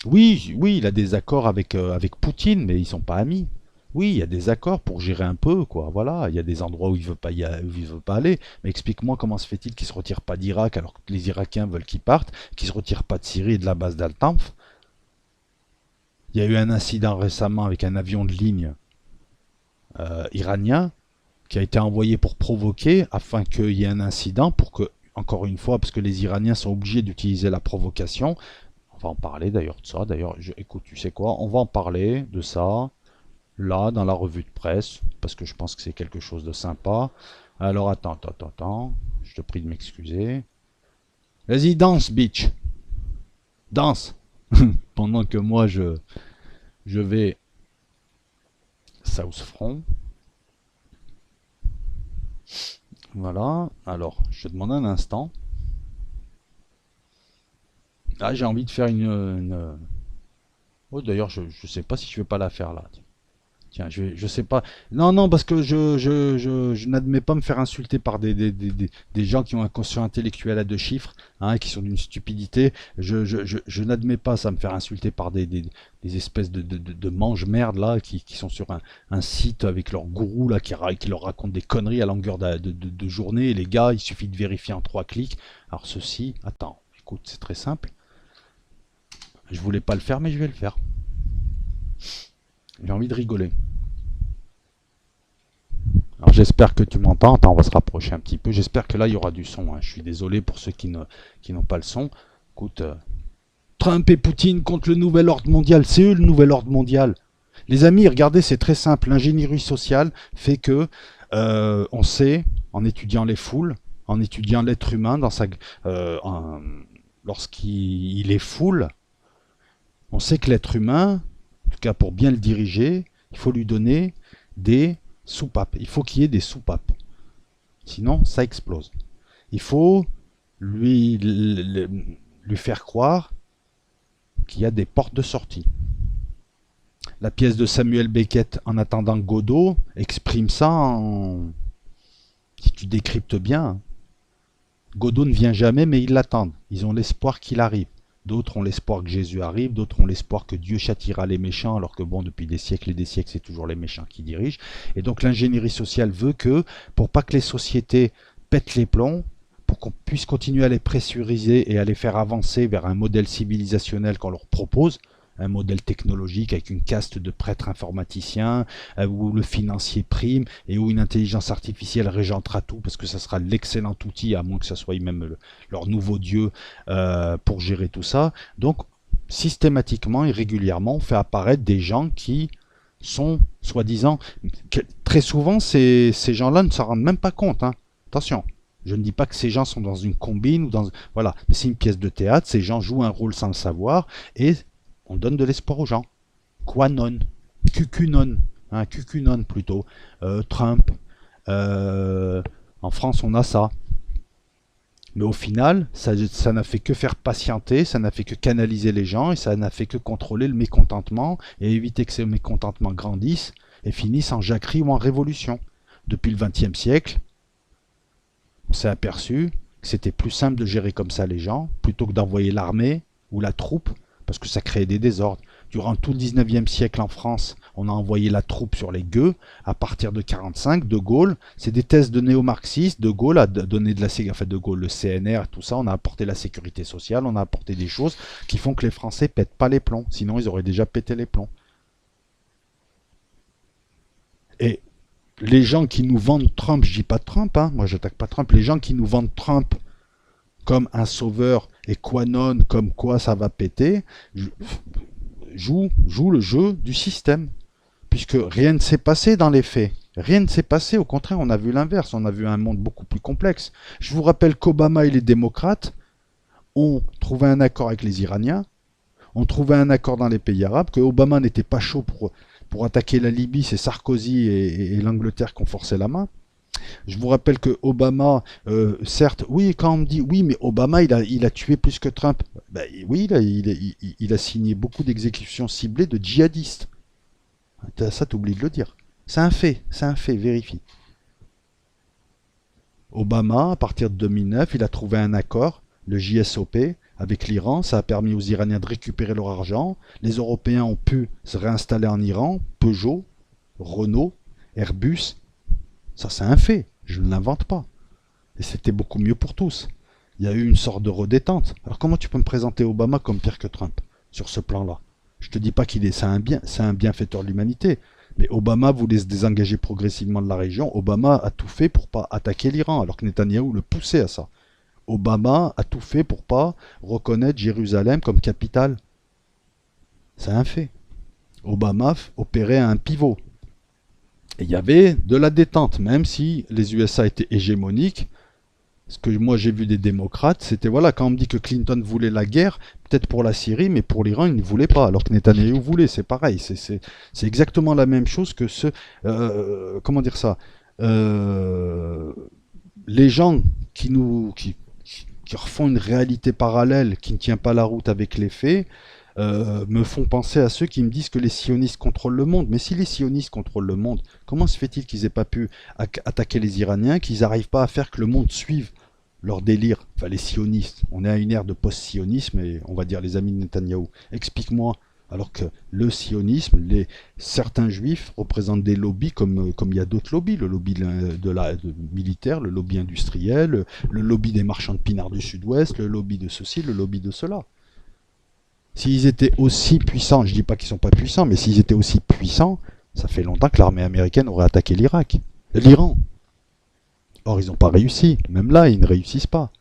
Speaker 1: oui, oui, il a des accords avec Poutine, mais ils sont pas amis. Oui, il y a des accords pour gérer un peu, quoi. Voilà, il y a des endroits où il veut pas où il veut pas aller. Mais explique-moi comment se fait-il qu'il se retire pas d'Irak alors que les Irakiens veulent qu'il parte, qu'il se retire pas de Syrie et de la base d'Al-Tanf. Il y a eu un incident récemment avec un avion de ligne iranien qui a été envoyé pour provoquer afin qu'il y ait un incident pour que, encore une fois, parce que les Iraniens sont obligés d'utiliser la provocation. On va en parler d'ailleurs de ça. D'ailleurs, écoute, tu sais quoi? On va en parler de ça là dans la revue de presse parce que je pense que c'est quelque chose de sympa. Alors attends. Je te prie de m'excuser. Vas-y, danse, bitch. Danse. Pendant que moi je vais South Front. Voilà. Alors, je te demande un instant. Ah, j'ai envie de faire une... Oh, d'ailleurs, je sais pas si je vais pas la faire là. Tiens, je sais pas. Non, non, parce que je n'admets pas me faire insulter par des gens qui ont un quotient intellectuel à deux chiffres, hein, qui sont d'une stupidité. Je n'admets pas ça, me faire insulter par des espèces de mange-merde là, qui sont sur un site avec leur gourou là, qui leur racontent des conneries à longueur de journée. Et les gars, il suffit de vérifier en 3 clics. Alors ceci, attends, écoute, c'est très simple. Je voulais pas le faire, mais je vais le faire. J'ai envie de rigoler. Alors j'espère que tu m'entends. Attends, on va se rapprocher un petit peu. J'espère que là, il y aura du son, hein. Je suis désolé pour ceux qui n'ont pas le son. Écoute, Trump et Poutine contre le nouvel ordre mondial. C'est eux le nouvel ordre mondial. Les amis, regardez, c'est très simple. L'ingénierie sociale fait que on sait, en étudiant les foules, en étudiant l'être humain dans lorsqu'il est foule, on sait que l'être humain, en tout cas pour bien le diriger, il faut lui donner des soupapes. Il faut qu'il y ait des soupapes. Sinon, ça explose. Il faut lui faire croire qu'il y a des portes de sortie. La pièce de Samuel Beckett, En attendant Godot, exprime ça en... Si tu décryptes bien, Godot ne vient jamais, mais ils l'attendent. Ils ont l'espoir qu'il arrive. D'autres ont l'espoir que Jésus arrive, d'autres ont l'espoir que Dieu châtiera les méchants, alors que bon, depuis des siècles et des siècles, c'est toujours les méchants qui dirigent. Et donc l'ingénierie sociale veut que, pour pas que les sociétés pètent les plombs, pour qu'on puisse continuer à les pressuriser et à les faire avancer vers un modèle civilisationnel qu'on leur propose, un modèle technologique avec une caste de prêtres informaticiens, où le financier prime et où une intelligence artificielle régentera tout, parce que ça sera l'excellent outil, à moins que ça soit même leur nouveau dieu, pour gérer tout ça. Donc, systématiquement et régulièrement, on fait apparaître des gens qui sont, soi-disant, très souvent, ces gens-là ne s'en rendent même pas compte, hein. Attention. Je ne dis pas que ces gens sont dans une combine ou dans... Voilà, mais c'est une pièce de théâtre, ces gens jouent un rôle sans le savoir, et on donne de l'espoir aux gens. Quanon, QQnon, hein, QQnon plutôt, Trump, en France on a ça. Mais au final, ça n'a fait que faire patienter, ça n'a fait que canaliser les gens, et ça n'a fait que contrôler le mécontentement, et éviter que ces mécontentements grandissent, et finissent en jacquerie ou en révolution. Depuis le XXe siècle, on s'est aperçu que c'était plus simple de gérer comme ça les gens, plutôt que d'envoyer l'armée ou la troupe, parce que ça créait des désordres. Durant tout le 19e siècle en France, on a envoyé la troupe sur les gueux. À partir de 1945, De Gaulle, c'est des thèses de néo-marxistes. De Gaulle a donné de la sécurité, enfin De Gaulle, le CNR, tout ça, on a apporté la sécurité sociale, on a apporté des choses qui font que les Français pètent pas les plombs. Sinon, ils auraient déjà pété les plombs. Et les gens qui nous vendent Trump, je dis pas Trump, hein, moi j'attaque pas Trump, les gens qui nous vendent Trump comme un sauveur et Quanon comme quoi ça va péter, joue le jeu du système. Puisque rien ne s'est passé dans les faits. Rien ne s'est passé, au contraire, on a vu l'inverse, on a vu un monde beaucoup plus complexe. Je vous rappelle qu'Obama et les démocrates ont trouvé un accord avec les Iraniens, ont trouvé un accord dans les pays arabes, que Obama n'était pas chaud pour attaquer la Libye, c'est Sarkozy et l'Angleterre qui ont forcé la main. Je vous rappelle que Obama, certes, oui, quand on me dit, oui, mais Obama, il a tué plus que Trump. Ben, oui, il a signé beaucoup d'exécutions ciblées de djihadistes. Ça, t'oublies de le dire. C'est un fait, vérifie. Obama, à partir de 2009, il a trouvé un accord, le JSOP, avec l'Iran. Ça a permis aux Iraniens de récupérer leur argent. Les Européens ont pu se réinstaller en Iran. Peugeot, Renault, Airbus. Ça, c'est un fait. Je ne l'invente pas. Et c'était beaucoup mieux pour tous. Il y a eu une sorte de redétente. Alors comment tu peux me présenter Obama comme pire que Trump sur ce plan-là? Je te dis pas qu'il est, c'est un bienfaiteur de l'humanité. Mais Obama voulait se désengager progressivement de la région. Obama a tout fait pour pas attaquer l'Iran, alors que Netanyahou le poussait à ça. Obama a tout fait pour pas reconnaître Jérusalem comme capitale. C'est un fait. Obama opérait à un pivot. Et il y avait de la détente, même si les USA étaient hégémoniques. Ce que moi j'ai vu des démocrates, c'était voilà, quand on me dit que Clinton voulait la guerre, peut-être pour la Syrie, mais pour l'Iran, il ne voulait pas, alors que Netanyahou voulait, c'est pareil, c'est exactement la même chose que ce... comment dire ça les gens qui refont une réalité parallèle, qui ne tient pas la route avec les faits, me font penser à ceux qui me disent que les sionistes contrôlent le monde. Mais si les sionistes contrôlent le monde, comment se fait-il qu'ils n'aient pas pu attaquer les Iraniens, qu'ils n'arrivent pas à faire que le monde suive leur délire? Enfin, les sionistes, on est à une ère de post-sionisme, et on va dire les amis de Netanyahou. Explique-moi, alors que le sionisme, certains juifs représentent des lobbies comme il y a d'autres lobbies, le lobby militaire, le lobby industriel, le lobby des marchands de pinard du sud-ouest, le lobby de ceci, le lobby de cela. S'ils étaient aussi puissants, je dis pas qu'ils sont pas puissants, mais s'ils étaient aussi puissants, ça fait longtemps que l'armée américaine aurait attaqué l'Iran. Or, ils n'ont pas réussi. Même là, ils ne réussissent pas.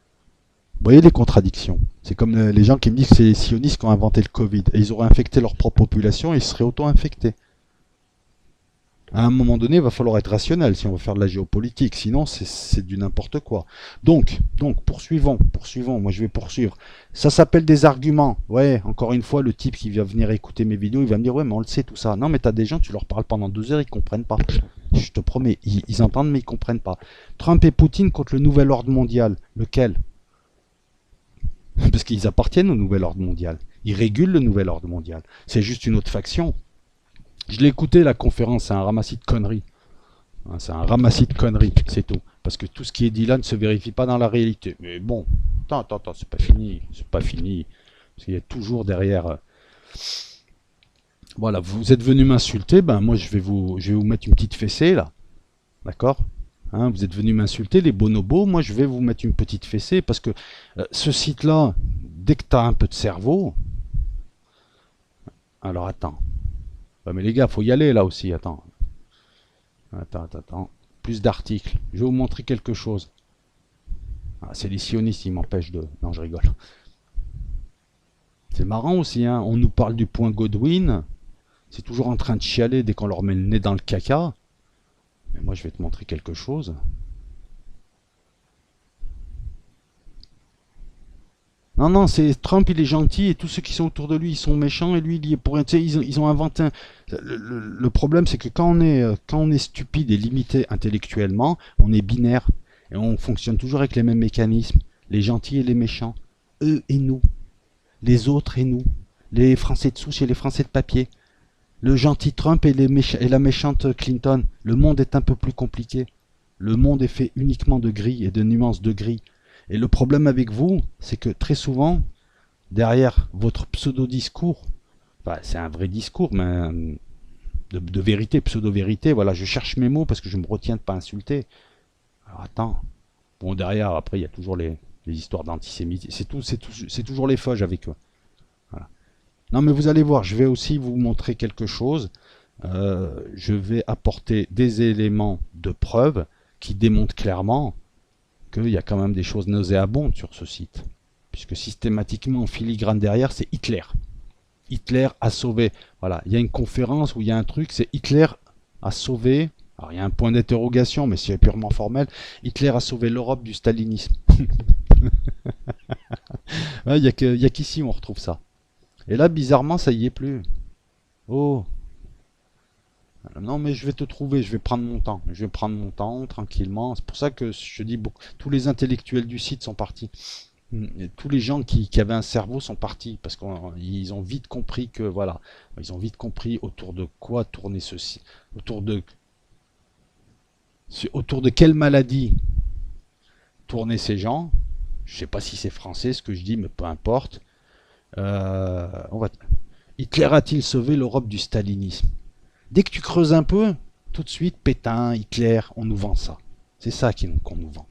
Speaker 1: Vous voyez les contradictions. C'est comme les gens qui me disent que c'est les sionistes qui ont inventé le Covid. Et ils auraient infecté leur propre population et ils seraient auto-infectés. À un moment donné, il va falloir être rationnel si on veut faire de la géopolitique. Sinon, c'est du n'importe quoi. Donc, poursuivons. Moi, je vais poursuivre. Ça s'appelle des arguments. Ouais, encore une fois, le type qui va venir écouter mes vidéos, il va me dire, ouais, mais on le sait tout ça. Non, mais t'as des gens, tu leur parles pendant 2 heures, ils comprennent pas. Je te promets, ils entendent, mais ils comprennent pas. Trump et Poutine contre le nouvel ordre mondial. Lequel? Parce qu'ils appartiennent au nouvel ordre mondial. Ils régulent le nouvel ordre mondial. C'est juste une autre faction. Je l'ai écouté, la conférence, c'est un ramassis de conneries. C'est un ramassis de conneries, c'est tout. Parce que tout ce qui est dit là ne se vérifie pas dans la réalité. Mais bon, attends, c'est pas fini. Parce qu'il y a toujours derrière... Voilà, vous êtes venu m'insulter, ben moi je vais vous mettre une petite fessée là. D'accord? Hein, vous êtes venu m'insulter, les bonobos, moi je vais vous mettre une petite fessée, parce que ce site-là, dès que tu as un peu de cerveau... Alors attends. Ouais, mais les gars, faut y aller là aussi, attends. Attends. Plus d'articles. Je vais vous montrer quelque chose. Ah, c'est les sionistes, ils m'empêchent de... Non, je rigole. C'est marrant aussi, hein. On nous parle du point Godwin. C'est toujours en train de chialer dès qu'on leur met le nez dans le caca. Mais moi, je vais te montrer quelque chose. Non, c'est Trump, il est gentil, et tous ceux qui sont autour de lui, ils sont méchants, et lui, il y est pour rien. Tu sais, ils ont inventé le problème, c'est que quand on est stupide et limité intellectuellement, on est binaire, et on fonctionne toujours avec les mêmes mécanismes. Les gentils et les méchants. Eux et nous. Les autres et nous. Les Français de souche et les Français de papier. Le gentil Trump et la méchante Clinton. Le monde est un peu plus compliqué. Le monde est fait uniquement de gris et de nuances de gris. Et le problème avec vous, c'est que très souvent, derrière votre pseudo-discours, enfin, c'est un vrai discours, mais de vérité, pseudo-vérité, voilà, je cherche mes mots parce que je me retiens de pas insulter. Alors attends, bon derrière, après, il y a toujours les histoires d'antisémitisme, c'est toujours les feuges avec eux. Voilà. Non mais vous allez voir, je vais aussi vous montrer quelque chose, je vais apporter des éléments de preuve qui démontrent clairement qu'il y a quand même des choses nauséabondes sur ce site. Puisque systématiquement, en filigrane derrière, c'est Hitler. Hitler a sauvé. Voilà, il y a une conférence où il y a un truc, c'est Hitler a sauvé. Alors il y a un point d'interrogation, mais c'est purement formel. Hitler a sauvé l'Europe du stalinisme. Il y a qu'ici où on retrouve ça. Et là, bizarrement, ça y est plus. Oh, non, mais je vais te trouver, je vais prendre mon temps. Je vais prendre mon temps, tranquillement. C'est pour ça que je dis, beaucoup, tous les intellectuels du site sont partis. Et tous les gens qui avaient un cerveau sont partis parce qu'ils ont vite compris que voilà, ils ont vite compris autour de quoi tourner ceci, autour de quelle maladie tourner ces gens. Je sais pas si c'est français ce que je dis, mais peu importe. On va... Hitler a-t-il sauvé l'Europe du stalinisme? Dès que tu creuses un peu, tout de suite, Pétain, Hitler, on nous vend ça. C'est ça qu'on nous vend.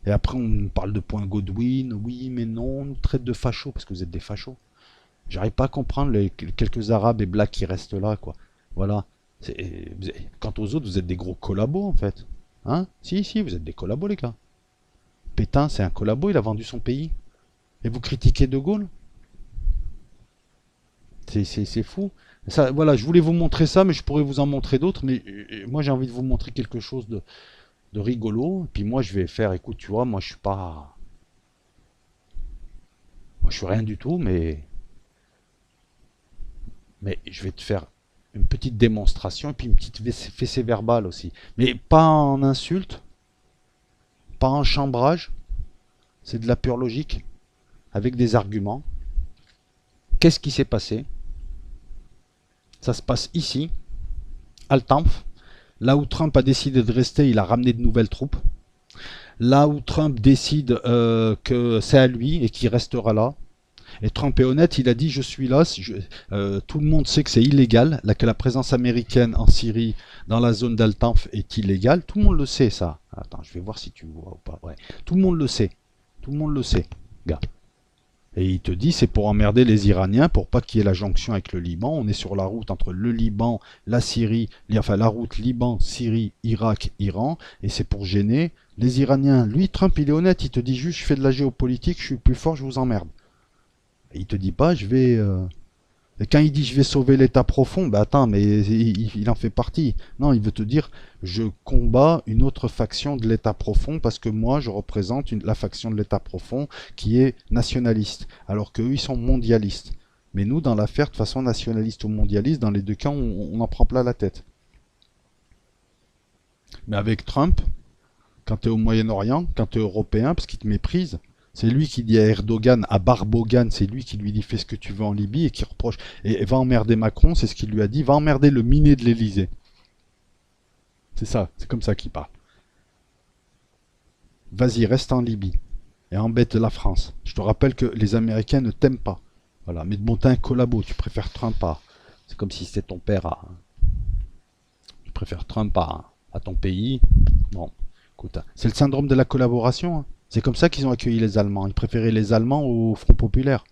Speaker 1: Et après, on nous parle de point Godwin, oui, mais non, on nous traite de fachos, parce que vous êtes des fachos. J'arrive pas à comprendre les quelques arabes et blacks qui restent là, quoi. Voilà. Quant aux autres, vous êtes des gros collabos, en fait. Hein? Si, si, vous êtes des collabos, les gars. Pétain, c'est un collabo, il a vendu son pays. Et vous critiquez De Gaulle? C'est fou. Ça, voilà, je voulais vous montrer ça, mais je pourrais vous en montrer d'autres. Mais moi, j'ai envie de vous montrer quelque chose de rigolo. Et puis moi, je vais faire, écoute, tu vois, moi, je suis pas... Moi, je suis rien du tout, mais je vais te faire une petite démonstration et puis une petite fessée verbale aussi. Mais pas en insulte, pas en chambrage. C'est de la pure logique, avec des arguments. Qu'est-ce qui s'est passé? Ça se passe ici, à Altanf. Là où Trump a décidé de rester, il a ramené de nouvelles troupes. Là où Trump décide que c'est à lui et qu'il restera là. Et Trump est honnête, il a dit je suis là, tout le monde sait que c'est illégal, là, que la présence américaine en Syrie dans la zone d'Al-Tanf est illégale, tout le monde le sait ça. Attends, je vais voir si tu vois ou pas. Ouais. Tout le monde le sait, tout le monde le sait, gars. Et il te dit c'est pour emmerder les Iraniens, pour pas qu'il y ait la jonction avec le Liban. On est sur la route entre le Liban, la Syrie, enfin la route Liban, Syrie, Irak, Iran, et c'est pour gêner les Iraniens. Lui, Trump, il est honnête, il te dit juste je fais de la géopolitique, je suis plus fort, je vous emmerde. Et il te dit pas je vais... Et quand il dit je vais sauver l'État profond, bah attends, mais il en fait partie. Non, il veut te dire je combats une autre faction de l'État profond parce que moi je représente la faction de l'État profond qui est nationaliste, alors qu'eux ils sont mondialistes. Mais nous, dans l'affaire, de façon nationaliste ou mondialiste, dans les deux cas, on en prend plein la tête. Mais avec Trump, quand tu es au Moyen-Orient, quand tu es européen, parce qu'il te méprise, c'est lui qui dit à Erdogan, à Barbogan, c'est lui qui lui dit fais ce que tu veux en Libye et qui reproche. Et va emmerder Macron, c'est ce qu'il lui a dit, va emmerder le minet de l'Elysée. C'est ça, c'est comme ça qu'il parle. Vas-y, reste en Libye et embête la France. Je te rappelle que les Américains ne t'aiment pas. Voilà, mais bon, t'as un collabo, tu préfères Trump à... C'est comme si c'était ton père à... Tu préfères Trump à ton pays. Bon, écoute, c'est le syndrome de la collaboration, hein. C'est comme ça qu'ils ont accueilli les Allemands. Ils préféraient les Allemands au Front Populaire.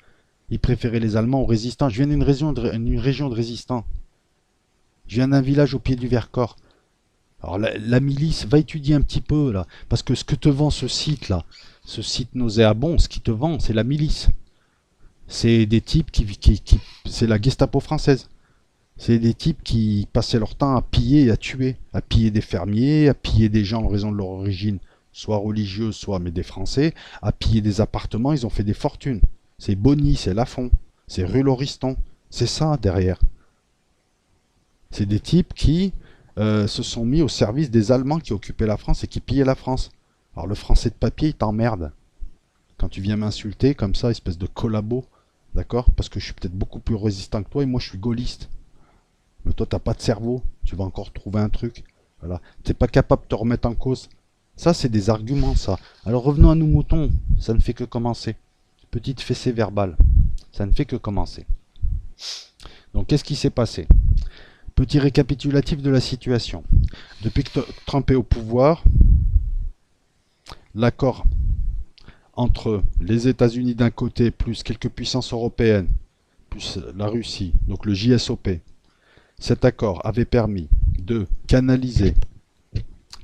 Speaker 1: Ils préféraient les Allemands aux résistants. Je viens d'une région de résistants. Je viens d'un village au pied du Vercors. Alors la milice, va étudier un petit peu là. Parce que ce que te vend ce site là, ce site nauséabond, ce qui te vend, c'est la milice. C'est des types c'est la Gestapo française. C'est des types qui passaient leur temps à piller et à tuer. À piller des fermiers, à piller des gens en raison de leur origine, soit religieuse, soit mais des Français, à piller des appartements, ils ont fait des fortunes. C'est Bonny, c'est Lafont, c'est rue Lauriston, c'est ça derrière. C'est des types qui se sont mis au service des Allemands qui occupaient la France et qui pillaient la France. Alors le français de papier, il t'emmerde. Quand tu viens m'insulter comme ça, espèce de collabo, d'accord? Parce que je suis peut-être beaucoup plus résistant que toi et moi je suis gaulliste. Mais toi t'as pas de cerveau, tu vas encore trouver un truc. Voilà. T'es pas capable de te remettre en cause. Ça, c'est des arguments, ça. Alors revenons à nous moutons, ça ne fait que commencer. Petite fessée verbale, ça ne fait que commencer. Donc qu'est-ce qui s'est passé? Petit récapitulatif de la situation. Depuis que Trump est au pouvoir, l'accord entre les États-Unis d'un côté, plus quelques puissances européennes, plus la Russie, donc le JSOP, cet accord avait permis de canaliser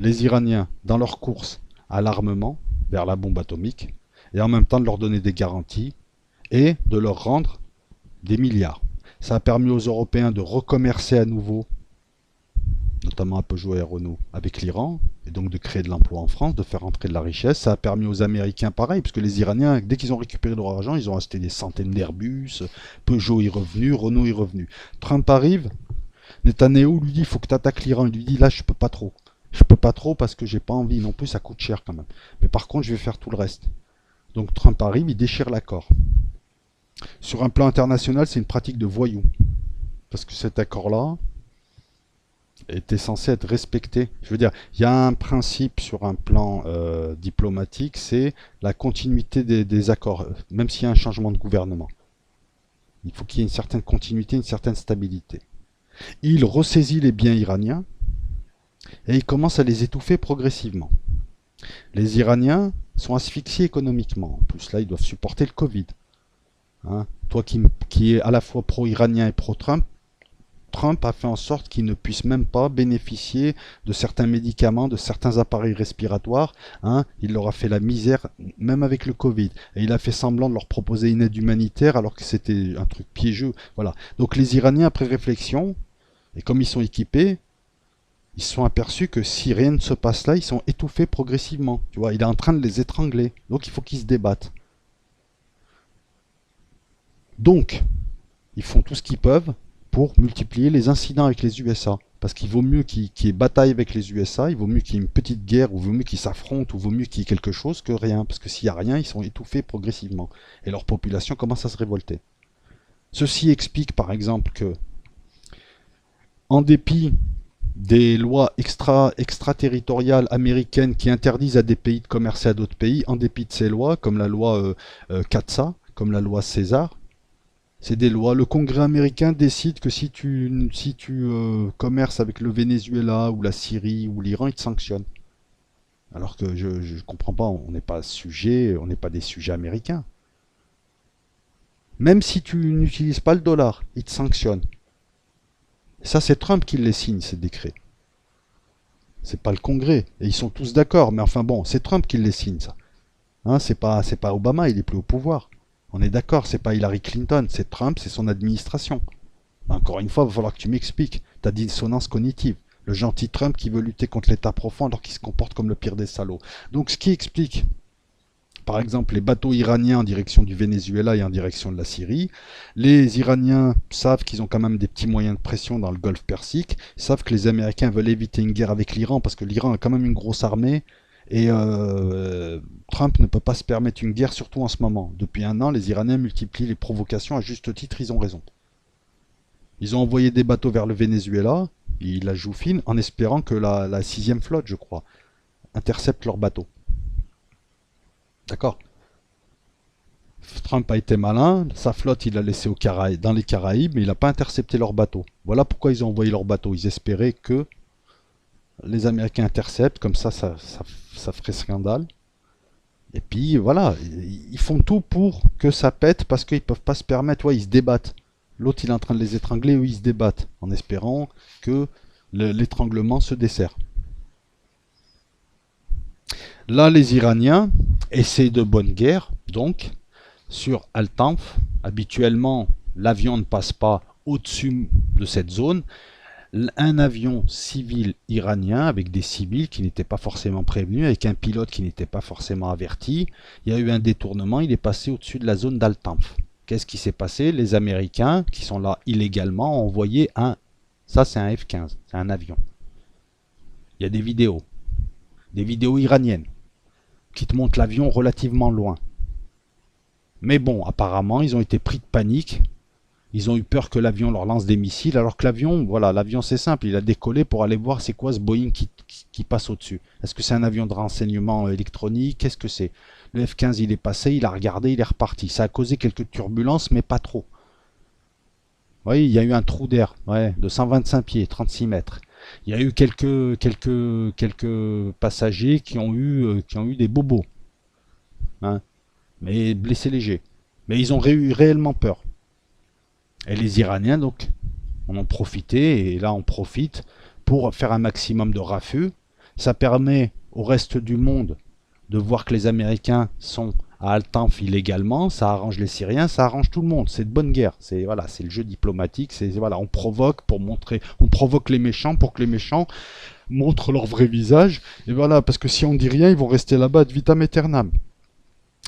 Speaker 1: les Iraniens dans leur course à l'armement vers la bombe atomique et en même temps de leur donner des garanties et de leur rendre des milliards. Ça a permis aux Européens de recommercer à nouveau, notamment à Peugeot et à Renault, avec l'Iran. et donc de créer de l'emploi en France, de faire rentrer de la richesse. Ça a permis aux Américains pareil, puisque les Iraniens, dès qu'ils ont récupéré leur argent, ils ont acheté des centaines d'Airbus, Peugeot est revenu, Renault est revenu. Trump arrive, Netanyahou lui dit, il faut que tu attaques l'Iran. Il lui dit, là, je peux pas trop. Je peux pas trop parce que j'ai pas envie non plus, ça coûte cher quand même. Mais par contre, je vais faire tout le reste. Donc Trump arrive, il déchire l'accord. Sur un plan international, c'est une pratique de voyou. Parce que cet accord-là était censé être respecté. Je veux dire, il y a un principe sur un plan diplomatique, c'est la continuité des accords, même s'il y a un changement de gouvernement. Il faut qu'il y ait une certaine continuité, une certaine stabilité. Il ressaisit les biens iraniens et il commence à les étouffer progressivement. Les Iraniens sont asphyxiés économiquement. En plus, là, ils doivent supporter le Covid. Hein, toi qui es à la fois pro-iranien et pro-Trump, Trump a fait en sorte qu'ils ne puissent même pas bénéficier de certains médicaments, de certains appareils respiratoires. Hein, il leur a fait la misère, même avec le Covid. Et il a fait semblant de leur proposer une aide humanitaire alors que c'était un truc piégeux. Voilà. Donc les Iraniens, après réflexion, et comme ils sont équipés, ils se sont aperçus que si rien ne se passe là, ils sont étouffés progressivement. Tu vois, il est en train de les étrangler. Donc il faut qu'ils se débattent. Donc, ils font tout ce qu'ils peuvent pour multiplier les incidents avec les USA. Parce qu'il vaut mieux qu'il y ait bataille avec les USA, il vaut mieux qu'il y ait une petite guerre, ou il vaut mieux qu'ils s'affrontent, ou il vaut mieux qu'il y ait quelque chose que rien. Parce que s'il n'y a rien, ils sont étouffés progressivement. Et leur population commence à se révolter. Ceci explique par exemple que, en dépit des lois extraterritoriales américaines qui interdisent à des pays de commercer à d'autres pays, en dépit de ces lois, comme la loi CATSA, comme la loi César, c'est des lois. Le Congrès américain décide que si tu commerces avec le Venezuela ou la Syrie ou l'Iran, il te sanctionne. Alors que je ne comprends pas, on n'est pas sujet, on n'est pas des sujets américains. Même si tu n'utilises pas le dollar, il te sanctionne. Et ça, c'est Trump qui les signe, ces décrets. C'est pas le Congrès. Et ils sont tous d'accord. Mais enfin bon, c'est Trump qui les signe, ça. Hein, c'est pas Obama, il est plus au pouvoir. On est d'accord, c'est pas Hillary Clinton, c'est Trump, c'est son administration. Encore une fois, il va falloir que tu m'expliques ta dissonance cognitive. Le gentil Trump qui veut lutter contre l'État profond alors qu'il se comporte comme le pire des salauds. Donc ce qui explique, par exemple, les bateaux iraniens en direction du Venezuela et en direction de la Syrie. Les Iraniens savent qu'ils ont quand même des petits moyens de pression dans le Golfe Persique. Ils savent que les Américains veulent éviter une guerre avec l'Iran parce que l'Iran a quand même une grosse armée. Et Trump ne peut pas se permettre une guerre, surtout en ce moment. Depuis un an, les Iraniens multiplient les provocations. À juste titre, ils ont raison. Ils ont envoyé des bateaux vers le Venezuela, ils la jouent fine, en espérant que la 6e flotte, je crois, intercepte leurs bateaux. D'accord. Trump a été malin, sa flotte il l'a laissée dans les Caraïbes, mais il n'a pas intercepté leurs bateaux. Voilà pourquoi ils ont envoyé leurs bateaux. Ils espéraient que les Américains interceptent, comme ça ferait scandale. Et puis voilà, ils font tout pour que ça pète parce qu'ils ne peuvent pas se permettre, ouais, ils se débattent. L'autre il est en train de les étrangler, eux ils se débattent, en espérant que l'étranglement se desserre. Là les Iraniens essaient de bonne guerre, donc, sur Al-Tanf. Habituellement, l'avion ne passe pas au-dessus de cette zone. Un avion civil iranien avec des civils qui n'étaient pas forcément prévenus, avec un pilote qui n'était pas forcément averti. Il y a eu un détournement, il est passé au-dessus de la zone d'Al-Tanf. Qu'est-ce qui s'est passé? Les Américains, qui sont là illégalement, ont envoyé ça c'est un F-15, c'est un avion. Il y a des vidéos iraniennes, qui te montrent l'avion relativement loin. Mais bon, apparemment, ils ont été pris de panique. Ils ont eu peur que l'avion leur lance des missiles, alors que l'avion, voilà, l'avion c'est simple, il a décollé pour aller voir c'est quoi ce Boeing qui passe au-dessus. Est-ce que c'est un avion de renseignement électronique? Qu'est-ce que c'est? Le F-15 il est passé, il a regardé, il est reparti. Ça a causé quelques turbulences, mais pas trop. Vous voyez, il y a eu un trou d'air, ouais, de 125 pieds, 36 mètres. Il y a eu quelques passagers qui ont eu des bobos, hein, mais blessés légers. Mais ils ont eu réellement peur. Et les Iraniens, donc, en ont profité, et là on profite pour faire un maximum de raffus. Ça permet au reste du monde de voir que les Américains sont à Al-Tanf illégalement, ça arrange les Syriens, ça arrange tout le monde, c'est de bonne guerre, c'est le jeu diplomatique, on provoque pour montrer, on provoque les méchants pour que les méchants montrent leur vrai visage. Et voilà, parce que si on dit rien, ils vont rester là-bas ad vitam aeternam.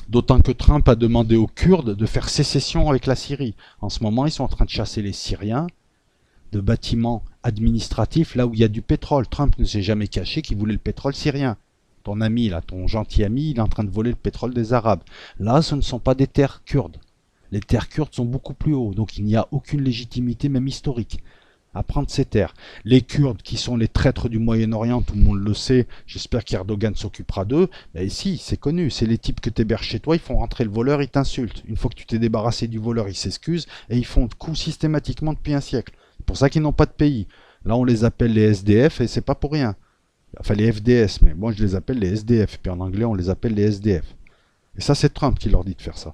Speaker 1: D'autant que Trump a demandé aux Kurdes de faire sécession avec la Syrie. En ce moment, ils sont en train de chasser les Syriens de bâtiments administratifs là où il y a du pétrole. Trump ne s'est jamais caché qu'il voulait le pétrole syrien. Ton ami, là, ton gentil ami, il est en train de voler le pétrole des Arabes. Là, ce ne sont pas des terres kurdes. Les terres kurdes sont beaucoup plus hauts, donc il n'y a aucune légitimité, même historique, à prendre ces terres. Les Kurdes, qui sont les traîtres du Moyen-Orient, tout le monde le sait, j'espère qu'Erdogan s'occupera d'eux, ben si, c'est connu, c'est les types que tu héberges chez toi, ils font rentrer le voleur, ils t'insultent. Une fois que tu t'es débarrassé du voleur, ils s'excusent, et ils font le coup systématiquement depuis un siècle. C'est pour ça qu'ils n'ont pas de pays. Là, on les appelle les SDF, et c'est pas pour rien. Enfin, les FDS, mais moi je les appelle les SDF, puis en anglais, on les appelle les SDF. Et ça, c'est Trump qui leur dit de faire ça.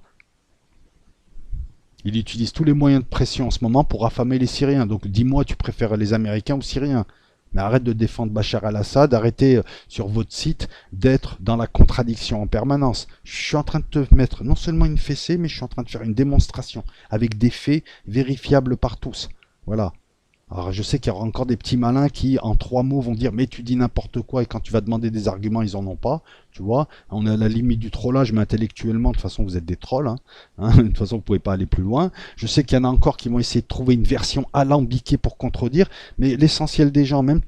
Speaker 1: Il utilise tous les moyens de pression en ce moment pour affamer les Syriens. Donc dis-moi, tu préfères les Américains ou Syriens? Mais arrête de défendre Bachar al-Assad, arrêtez sur votre site d'être dans la contradiction en permanence. Je suis en train de te mettre non seulement une fessée, mais je suis en train de faire une démonstration avec des faits vérifiables par tous. Voilà. Alors je sais qu'il y aura encore des petits malins qui, en 3 mots, vont dire « mais tu dis n'importe quoi » et quand tu vas demander des arguments, ils en ont pas. Tu vois, on est à la limite du trollage, mais intellectuellement, de toute façon, vous êtes des trolls. De toute façon, vous pouvez pas aller plus loin. Je sais qu'il y en a encore qui vont essayer de trouver une version alambiquée pour contredire, mais l'essentiel des gens, même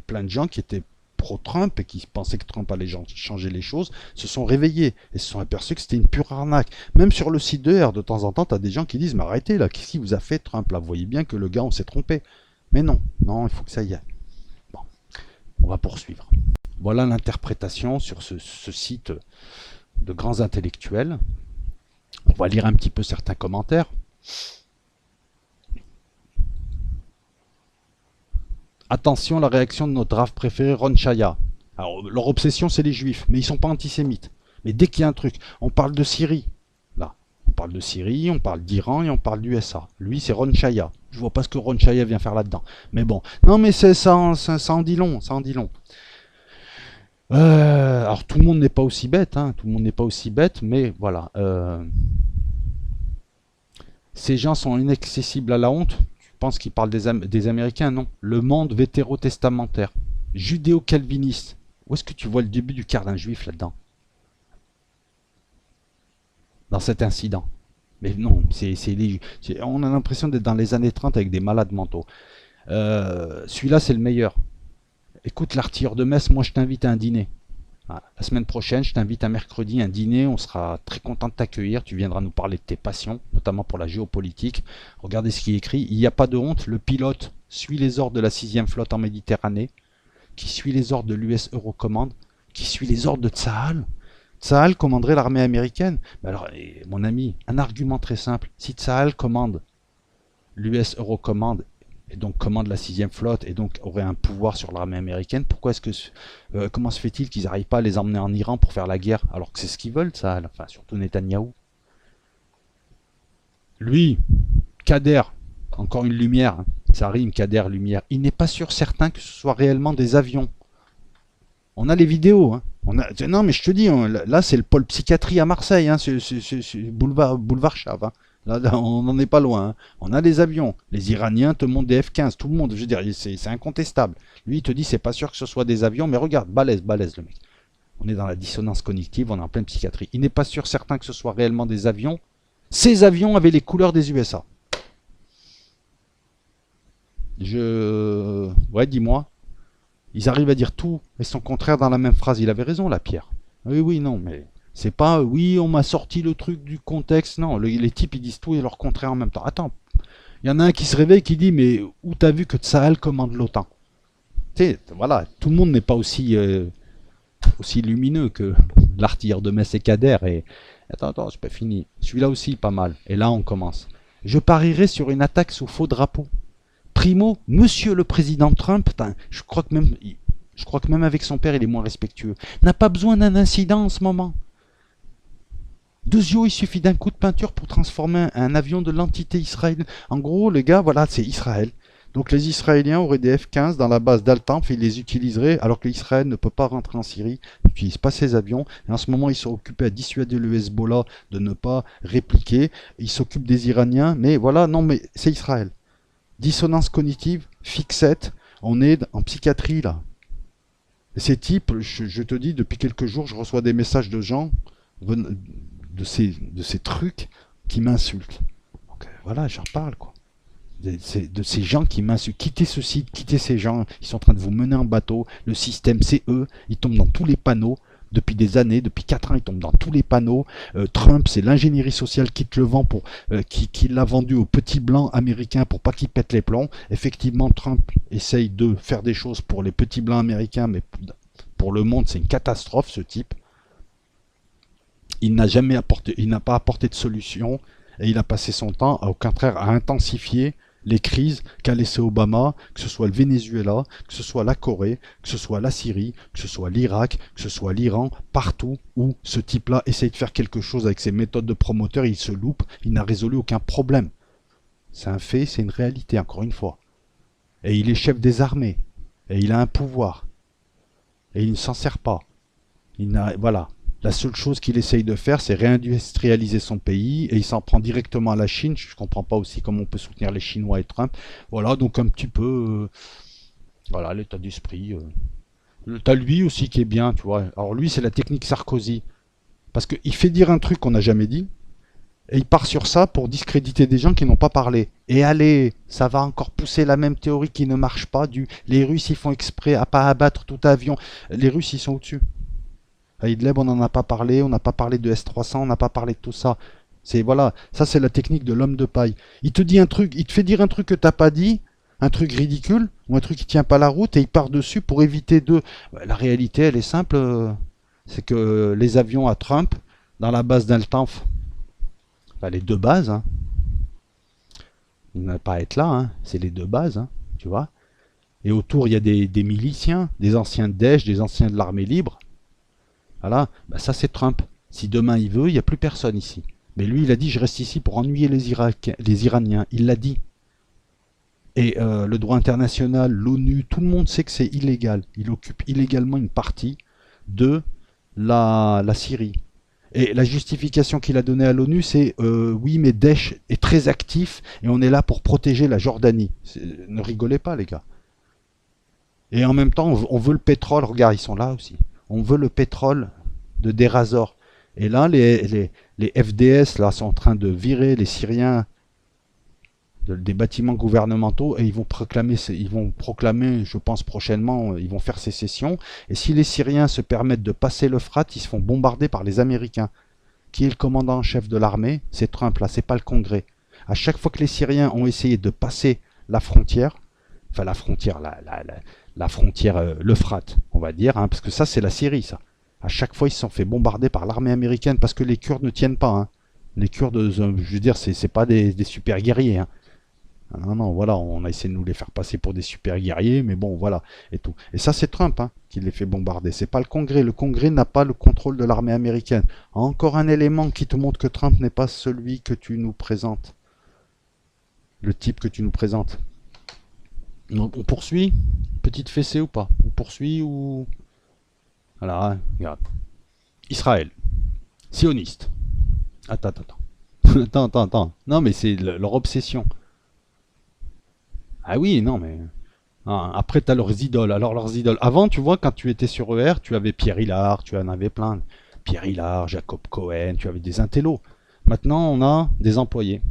Speaker 1: plein de gens qui étaient pro-Trump et qui pensaient que Trump allait changer les choses, se sont réveillés et se sont aperçus que c'était une pure arnaque. Même sur le site de R, de temps en temps, tu as des gens qui disent « mais arrêtez là, qu'est-ce qu'il vous a fait Trump là? Vous voyez bien que le gars, on s'est trompé. » Mais non, il faut que ça y aille. Bon, on va poursuivre. Voilà l'interprétation sur ce site de grands intellectuels. On va lire un petit peu certains commentaires. Attention, la réaction de notre rave préféré, Ron Chaya. Alors, leur obsession, c'est les juifs, mais ils sont pas antisémites. Mais dès qu'il y a un truc, on parle de Syrie. Là, on parle de Syrie, on parle d'Iran et on parle d'USA. Lui, c'est Ron Chaya. Je vois pas ce que Ron Chaya vient faire là-dedans. Mais bon, non, mais ça en dit long, ça en dit long. Alors tout le monde n'est pas aussi bête, tout le monde n'est pas aussi bête, mais voilà. Ces gens sont inaccessibles à la honte. Tu penses qu'ils parlent des Américains? Non. Le monde vétérotestamentaire, judéo-calviniste. Où est-ce que tu vois le début du quart d'un juif là-dedans? Dans cet incident. Mais non, on a l'impression d'être dans les années 30 avec des malades mentaux. Celui-là, c'est le meilleur. Écoute, l'artilleur de Metz, moi je t'invite à un dîner. Voilà. La semaine prochaine, je t'invite à mercredi, un dîner, on sera très content de t'accueillir, tu viendras nous parler de tes passions, notamment pour la géopolitique. Regardez ce qui est écrit, il n'y a pas de honte, le pilote suit les ordres de la 6e flotte en Méditerranée, qui suit les ordres de l'US Eurocommand, qui suit les ordres de Tsahal. Tsahal commanderait l'armée américaine. Mais alors, mon ami, un argument très simple, si Tsahal commande l'US Eurocommand, et donc commande la 6e flotte, et donc aurait un pouvoir sur l'armée américaine, pourquoi est-ce que comment se fait-il qu'ils n'arrivent pas à les emmener en Iran pour faire la guerre, alors que c'est ce qu'ils veulent, ça, enfin surtout Netanyahou. Lui, Kader, encore une lumière, ça rime, Kader, lumière, il n'est pas sûr certain que ce soit réellement des avions. On a les vidéos, non mais je te dis, là c'est le pôle psychiatrie à Marseille, c'est boulevard Chave, Là, on n'en est pas loin. On a les avions. Les Iraniens te montrent des F-15. Tout le monde, je veux dire, c'est incontestable. Lui, il te dit, c'est pas sûr que ce soit des avions, mais regarde, balèze le mec. On est dans la dissonance cognitive, on est en pleine psychiatrie. Il n'est pas sûr certain que ce soit réellement des avions. Ces avions avaient les couleurs des USA. Ouais, dis-moi. Ils arrivent à dire tout et son contraire dans la même phrase. Il avait raison, la Pierre. Oui, non, mais... C'est pas, oui, on m'a sorti le truc du contexte. Non, les types, ils disent tout et leur contraire en même temps. Attends, il y en a un qui se réveille qui dit, mais où t'as vu que Tsahal commande l'OTAN? Tu sais, voilà, tout le monde n'est pas aussi lumineux que l'artilleur de Metz et Kader. Et... Attends, c'est pas fini. Celui-là aussi, pas mal. Et là, on commence. Je parierais sur une attaque sous faux drapeau. Primo, monsieur le président Trump, je crois que même avec son père, il est moins respectueux. N'a pas besoin d'un incident en ce moment. Deuxièmement, il suffit d'un coup de peinture pour transformer un avion de l'entité israélienne. En gros, les gars, voilà, c'est Israël. Donc les Israéliens auraient des F-15 dans la base d'Al-Tanf et ils les utiliseraient, alors que l'Israël ne peut pas rentrer en Syrie, n'utilise pas ses avions. Et en ce moment, ils sont occupés à dissuader le Hezbollah de ne pas répliquer. Ils s'occupent des Iraniens, mais voilà, non, mais c'est Israël. Dissonance cognitive, fixette. On est en psychiatrie, là. Et ces types, je te dis, depuis quelques jours, je reçois des messages de gens, de ces trucs, qui m'insultent. Donc voilà, j'en parle, quoi. De ces gens qui m'insultent. Quittez ce site, quittez ces gens, ils sont en train de vous mener en bateau. Le système, c'est eux, ils tombent dans tous les panneaux. Depuis des années, depuis 4 ans, ils tombent dans tous les panneaux. Trump, c'est l'ingénierie sociale qui te le vend, qui l'a vendu aux petits blancs américains pour pas qu'ils pètent les plombs. Effectivement, Trump essaye de faire des choses pour les petits blancs américains, mais pour le monde, c'est une catastrophe, ce type. Il n'a pas apporté de solution, et il a passé son temps, au contraire, à intensifier les crises qu'a laissé Obama, que ce soit le Venezuela, que ce soit la Corée, que ce soit la Syrie, que ce soit l'Irak, que ce soit l'Iran, partout où ce type-là essaye de faire quelque chose avec ses méthodes de promoteur, il se loupe, il n'a résolu aucun problème. C'est un fait, c'est une réalité, encore une fois. Et il est chef des armées, et il a un pouvoir, et il ne s'en sert pas. Voilà. La seule chose qu'il essaye de faire, c'est réindustrialiser son pays, et il s'en prend directement à la Chine. Je ne comprends pas aussi comment on peut soutenir les Chinois et Trump. Voilà, donc un petit peu, voilà, l'état d'esprit. T'as lui aussi qui est bien, tu vois. Alors lui, c'est la technique Sarkozy. Parce qu'il fait dire un truc qu'on n'a jamais dit, et il part sur ça pour discréditer des gens qui n'ont pas parlé. Et allez, ça va encore pousser la même théorie qui ne marche pas. Les Russes, ils font exprès à pas abattre tout avion. Les Russes, ils sont au-dessus. À Idlib, on n'en a pas parlé, on n'a pas parlé de S-300, on n'a pas parlé de tout ça. Voilà, ça c'est la technique de l'homme de paille. Il te dit un truc, il te fait dire un truc que t'as pas dit, un truc ridicule, ou un truc qui tient pas la route, et il part dessus pour éviter de... La réalité, elle est simple, c'est que les avions à Trump, dans la base d'Altanf, les deux bases, hein, il n'a pas à être là, hein, c'est les deux bases, hein, tu vois. Et autour, il y a des miliciens, des anciens de Daesh, des anciens de l'armée libre. Voilà, ça c'est Trump. Si demain il veut, il n'y a plus personne ici. Mais lui, il a dit, je reste ici pour ennuyer les Iraniens. Il l'a dit. Et le droit international, l'ONU, tout le monde sait que c'est illégal. Il occupe illégalement une partie de la Syrie. Et la justification qu'il a donnée à l'ONU, c'est oui, mais Daesh est très actif et on est là pour protéger la Jordanie. Ne rigolez pas, les gars. Et en même temps, on veut le pétrole. Regarde, ils sont là aussi. On veut le pétrole de Deir ez-Zor. Et là, les FDS là, sont en train de virer les Syriens des bâtiments gouvernementaux et ils vont proclamer, je pense prochainement, ils vont faire sécession. Et si les Syriens se permettent de passer l'Euphrate, ils se font bombarder par les Américains. Qui est le commandant en chef de l'armée? C'est Trump, là, c'est pas le Congrès. À chaque fois que les Syriens ont essayé de passer la frontière, enfin la frontière, la frontière, l'Euphrate, on va dire, hein, parce que ça c'est la Syrie, ça. À chaque fois ils se sont fait bombarder par l'armée américaine parce que les Kurdes ne tiennent pas. Hein. Les Kurdes, je veux dire, c'est pas des super guerriers. Hein. Non, non, voilà, on a essayé de nous les faire passer pour des super guerriers, mais bon, voilà, et tout. Et ça c'est Trump hein, qui les fait bombarder. C'est pas le Congrès. Le Congrès n'a pas le contrôle de l'armée américaine. Encore un élément qui te montre que Trump n'est pas celui que tu nous présentes. Le type que tu nous présentes. Donc, on poursuit? Petite fessée ou pas? On poursuit ou... Voilà, regarde. Israël. Sioniste. Attends. Attends. Non, mais c'est leur obsession. Ah oui, non, mais... Ah, après, tu as leurs idoles. Alors, leurs idoles... Avant, tu vois, quand tu étais sur ER, tu avais Pierre Hillard, tu en avais plein. Pierre Hillard, Jacob Cohen, tu avais des intellos. Maintenant, on a des employés.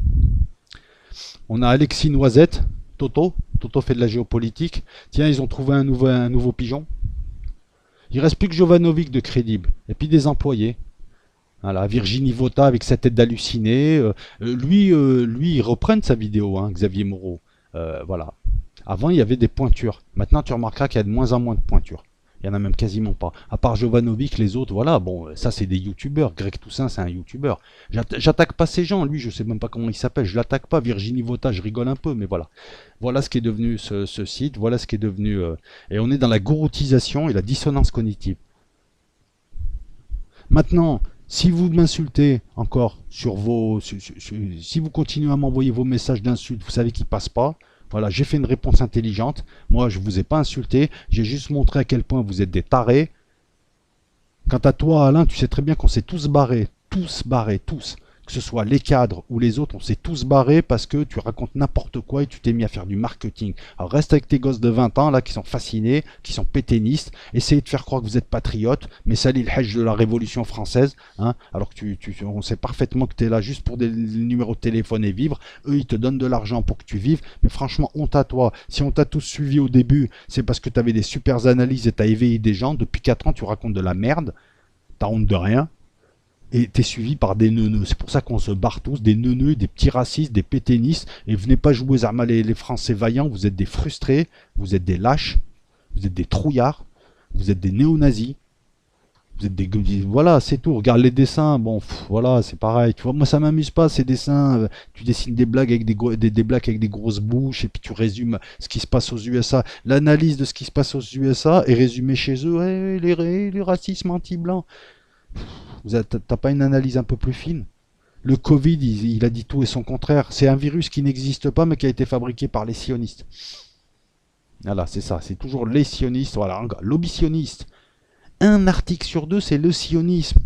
Speaker 1: On a Alexis Noisette, Toto fait de la géopolitique. Tiens, ils ont trouvé un nouveau pigeon. Il reste plus que Jovanovic de crédible. Et puis des employés. Voilà, Virginie Vota avec sa tête d'halluciné. Lui, ils reprennent sa vidéo, hein, Xavier Moreau. Voilà. Avant, il y avait des pointures. Maintenant, tu remarqueras qu'il y a de moins en moins de pointures. Il n'y en a même quasiment pas. À part Jovanovic, les autres, voilà, bon, ça c'est des youtubeurs. Greg Toussaint, c'est un youtubeur. J'attaque pas ces gens, lui, je sais même pas comment il s'appelle. Je l'attaque pas. Virginie Vota, je rigole un peu, mais voilà. Voilà ce qui est devenu ce site, voilà ce qui est devenu... et on est dans la gouroutisation et la dissonance cognitive. Maintenant, si vous m'insultez encore sur si vous continuez à m'envoyer vos messages d'insultes, vous savez qu'ils passent pas. Voilà, j'ai fait une réponse intelligente. Moi, je vous ai pas insulté. J'ai juste montré à quel point vous êtes des tarés. Quant à toi, Alain, tu sais très bien qu'on s'est tous barrés. Tous barrés, tous. que ce soit les cadres ou les autres, on s'est tous barrés parce que tu racontes n'importe quoi et tu t'es mis à faire du marketing. Alors reste avec tes gosses de 20 ans là qui sont fascinés, qui sont pétainistes, essayez de faire croire que vous êtes patriotes, mais salit le hedge de la Révolution française, hein, alors que on sait parfaitement que tu es là juste pour des numéros de téléphone et vivre. Eux, ils te donnent de l'argent pour que tu vives, mais franchement, honte à toi. Si on t'a tous suivi au début, c'est parce que tu avais des super analyses et tu as éveillé des gens. Depuis 4 ans, tu racontes de la merde, t'as honte de rien. Et t'es suivi par des neuneux. C'est pour ça qu'on se barre tous, des neuneux, des petits racistes, des pétainistes. Et venez pas jouer Zarma les Français vaillants, vous êtes des frustrés, vous êtes des lâches, vous êtes des trouillards, vous êtes des néo-nazis. Vous êtes des... Voilà, c'est tout. Regarde les dessins. Bon, voilà, c'est pareil. Tu vois, moi, ça m'amuse pas, ces dessins. Tu dessines des blagues avec des blagues avec des grosses bouches et puis tu résumes ce qui se passe aux USA. L'analyse de ce qui se passe aux USA est résumée chez eux. Hey, les racismes anti-blancs. T'as pas une analyse un peu plus fine? Le Covid, il a dit tout et son contraire. C'est un virus qui n'existe pas, mais qui a été fabriqué par les sionistes. Voilà, c'est ça. C'est toujours les sionistes. Voilà, lobby sioniste. Un article sur deux, c'est le sionisme.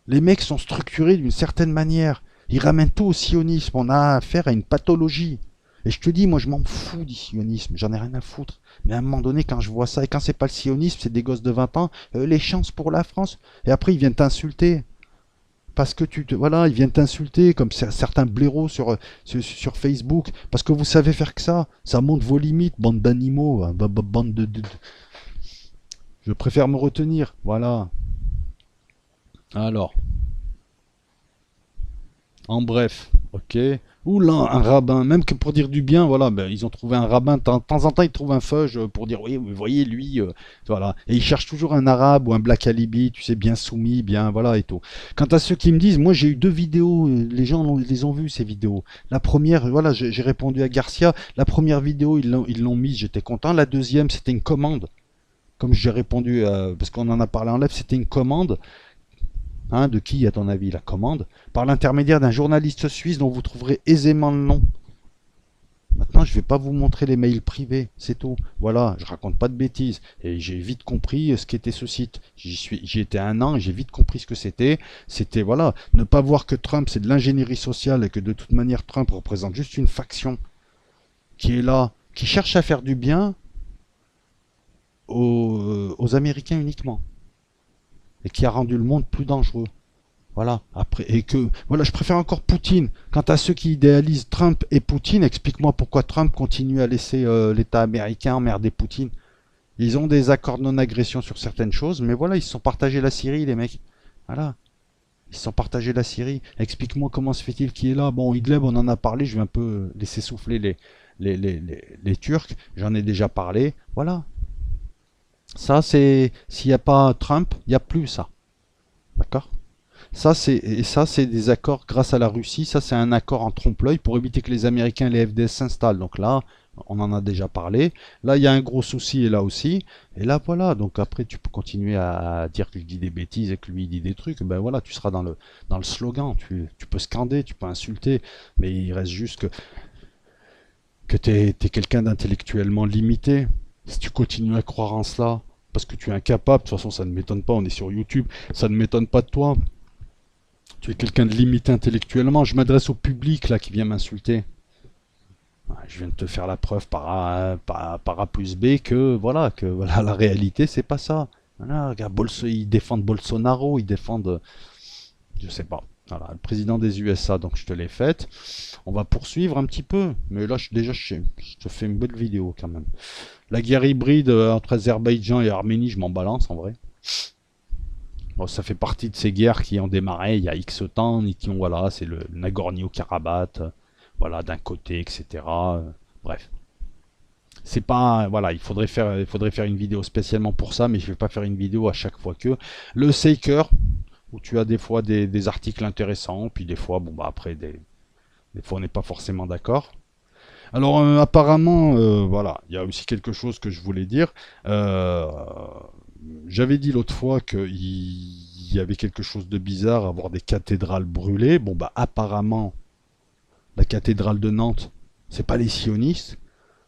Speaker 1: Les mecs sont structurés d'une certaine manière. Ils ramènent tout au sionisme. On a affaire à une pathologie. Et je te dis, moi, je m'en fous du sionisme. J'en ai rien à foutre. Mais à un moment donné, quand je vois ça, et quand c'est pas le sionisme, c'est des gosses de 20 ans, les chances pour la France. Et après, ils viennent t'insulter. Parce que voilà, ils viennent t'insulter, comme certains blaireaux sur Facebook. Parce que vous savez faire que ça. Ça montre vos limites, bande d'animaux. Hein, bande de... Je préfère me retenir. Voilà. Alors. En bref, ok. Oula, un rabbin, même que pour dire du bien, voilà, ben, ils ont trouvé un rabbin, de temps en temps ils trouvent un fudge pour dire, oui, vous voyez, lui, voilà. Et ils cherchent toujours un arabe ou un black alibi, tu sais, bien soumis, bien, voilà, et tout. Quant à ceux qui me disent, moi j'ai eu 2 vidéos, les gens les ont vues, ces vidéos. La première, voilà, j'ai répondu à Garcia, la première vidéo, ils l'ont mise, j'étais content. La deuxième, c'était une commande. Comme j'ai répondu, parce qu'on en a parlé en live, c'était une commande. Hein, de qui, à ton avis, la commande? Par l'intermédiaire d'un journaliste suisse dont vous trouverez aisément le nom. Maintenant, je ne vais pas vous montrer les mails privés, c'est tout. Voilà, je raconte pas de bêtises. Et j'ai vite compris ce qu'était ce site. J'y étais 1 an et j'ai vite compris ce que c'était. C'était, voilà, ne pas voir que Trump, c'est de l'ingénierie sociale et que de toute manière, Trump représente juste une faction qui est là, qui cherche à faire du bien aux Américains uniquement. Et qui a rendu le monde plus dangereux. Voilà. Après, et que, voilà, je préfère encore Poutine. Quant à ceux qui idéalisent Trump et Poutine, explique-moi pourquoi Trump continue à laisser l'État américain emmerder Poutine. Ils ont des accords de non-agression sur certaines choses, mais voilà, ils se sont partagés la Syrie, les mecs. Voilà. Ils se sont partagés la Syrie. Explique-moi comment se fait-il qu'il est là. Bon, Idlib, on en a parlé, je vais un peu laisser souffler les Turcs. J'en ai déjà parlé. Voilà. Ça, c'est... S'il n'y a pas Trump, il n'y a plus ça. D'accord? Ça, c'est des accords grâce à la Russie. Ça, c'est un accord en trompe-l'œil pour éviter que les Américains et les FDS s'installent. Donc là, on en a déjà parlé. Là, il y a un gros souci, et là aussi. Et là, voilà. Donc après, tu peux continuer à dire que je dis des bêtises et que lui, il dit des trucs. Ben voilà, tu seras dans le slogan. Tu peux scander, tu peux insulter. Mais il reste juste que tu es quelqu'un d'intellectuellement limité. Si tu continues à croire en cela, parce que tu es incapable, de toute façon ça ne m'étonne pas, on est sur YouTube, ça ne m'étonne pas de toi. Tu es quelqu'un de limité intellectuellement, je m'adresse au public là qui vient m'insulter. Je viens de te faire la preuve par A plus B que voilà, la réalité c'est pas ça. Voilà, regarde, ils défendent Bolsonaro, ils défendent... Je sais pas. Voilà, le président des USA, donc je te l'ai faite. On va poursuivre un petit peu. Mais là, déjà, je te fais une belle vidéo quand même. La guerre hybride entre Azerbaïdjan et Arménie, je m'en balance en vrai. Bon, ça fait partie de ces guerres qui ont démarré il y a X temps, et qui ont, voilà, c'est le Nagorno-Karabakh, voilà, d'un côté, etc. Bref. C'est pas, voilà, il faudrait faire une vidéo spécialement pour ça, mais je vais pas faire une vidéo à chaque fois que. Le Saker, où tu as des fois des articles intéressants, puis des fois, bon bah après, des fois on n'est pas forcément d'accord. Alors apparemment, voilà, il y a aussi quelque chose que je voulais dire. J'avais dit l'autre fois qu'il y avait quelque chose de bizarre à voir des cathédrales brûlées. Bon bah apparemment, la cathédrale de Nantes, c'est pas les sionistes.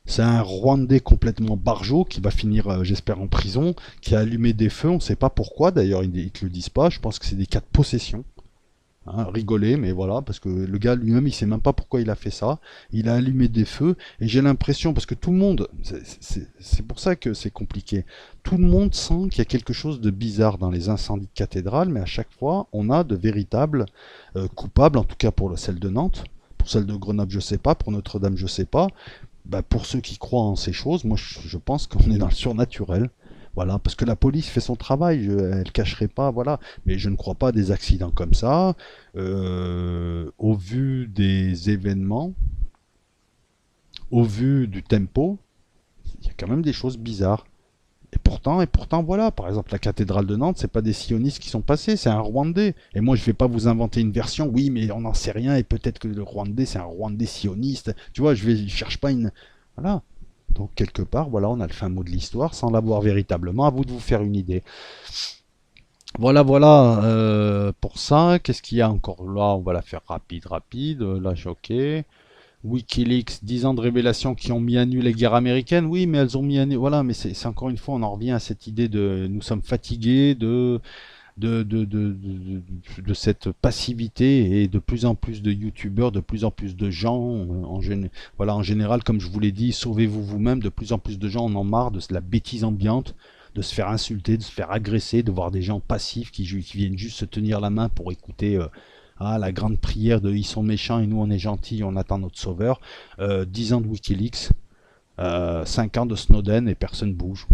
Speaker 1: C'est un Rwandais complètement barjot qui va finir, j'espère, en prison, qui a allumé des feux, on ne sait pas pourquoi, d'ailleurs ils ne te le disent pas, je pense que c'est des cas de possession. hein, rigoler, mais voilà, parce que le gars lui-même, il sait même pas pourquoi il a fait ça. Il a allumé des feux, et j'ai l'impression, parce que tout le monde, c'est pour ça que c'est compliqué, tout le monde sent qu'il y a quelque chose de bizarre dans les incendies de cathédrales, mais à chaque fois, on a de véritables coupables, en tout cas pour celle de Nantes. Pour celle de Grenoble, je sais pas, pour Notre-Dame, je sais pas. Bah, pour ceux qui croient en ces choses, moi je pense qu'on est dans le surnaturel. Voilà, parce que la police fait son travail, elle cacherait pas, voilà. Mais je ne crois pas à des accidents comme ça. Au vu des événements, au vu du tempo, il y a quand même des choses bizarres. Et pourtant, voilà, par exemple, la cathédrale de Nantes, c'est pas des sionistes qui sont passés, c'est un Rwandais. Et moi, je vais pas vous inventer une version, oui, mais on n'en sait rien, et peut-être que le Rwandais, c'est un Rwandais sioniste. Tu vois, je cherche pas une. Voilà. Donc, quelque part, voilà, on a le fin mot de l'histoire, sans l'avoir véritablement. À vous de vous faire une idée. Voilà, voilà, pour ça. Qu'est-ce qu'il y a encore là? On va la faire rapide, rapide. Là, je suis OK. Wikileaks, 10 ans de révélations qui ont mis à nu les guerres américaines. Oui, mais elles ont mis à nu. Voilà, mais c'est encore une fois, on en revient à cette idée de nous sommes fatigués de cette passivité et de plus en plus de youtubeurs, de plus en plus de gens. Voilà, en général, comme je vous l'ai dit, sauvez-vous vous-même. De plus en plus de gens en ont marre de la bêtise ambiante, de se faire insulter, de se faire agresser, de voir des gens passifs qui viennent juste se tenir la main pour écouter. La grande prière de ils sont méchants et nous on est gentils, on attend notre sauveur. 10 ans de Wikileaks, 5 ans de Snowden et personne bouge.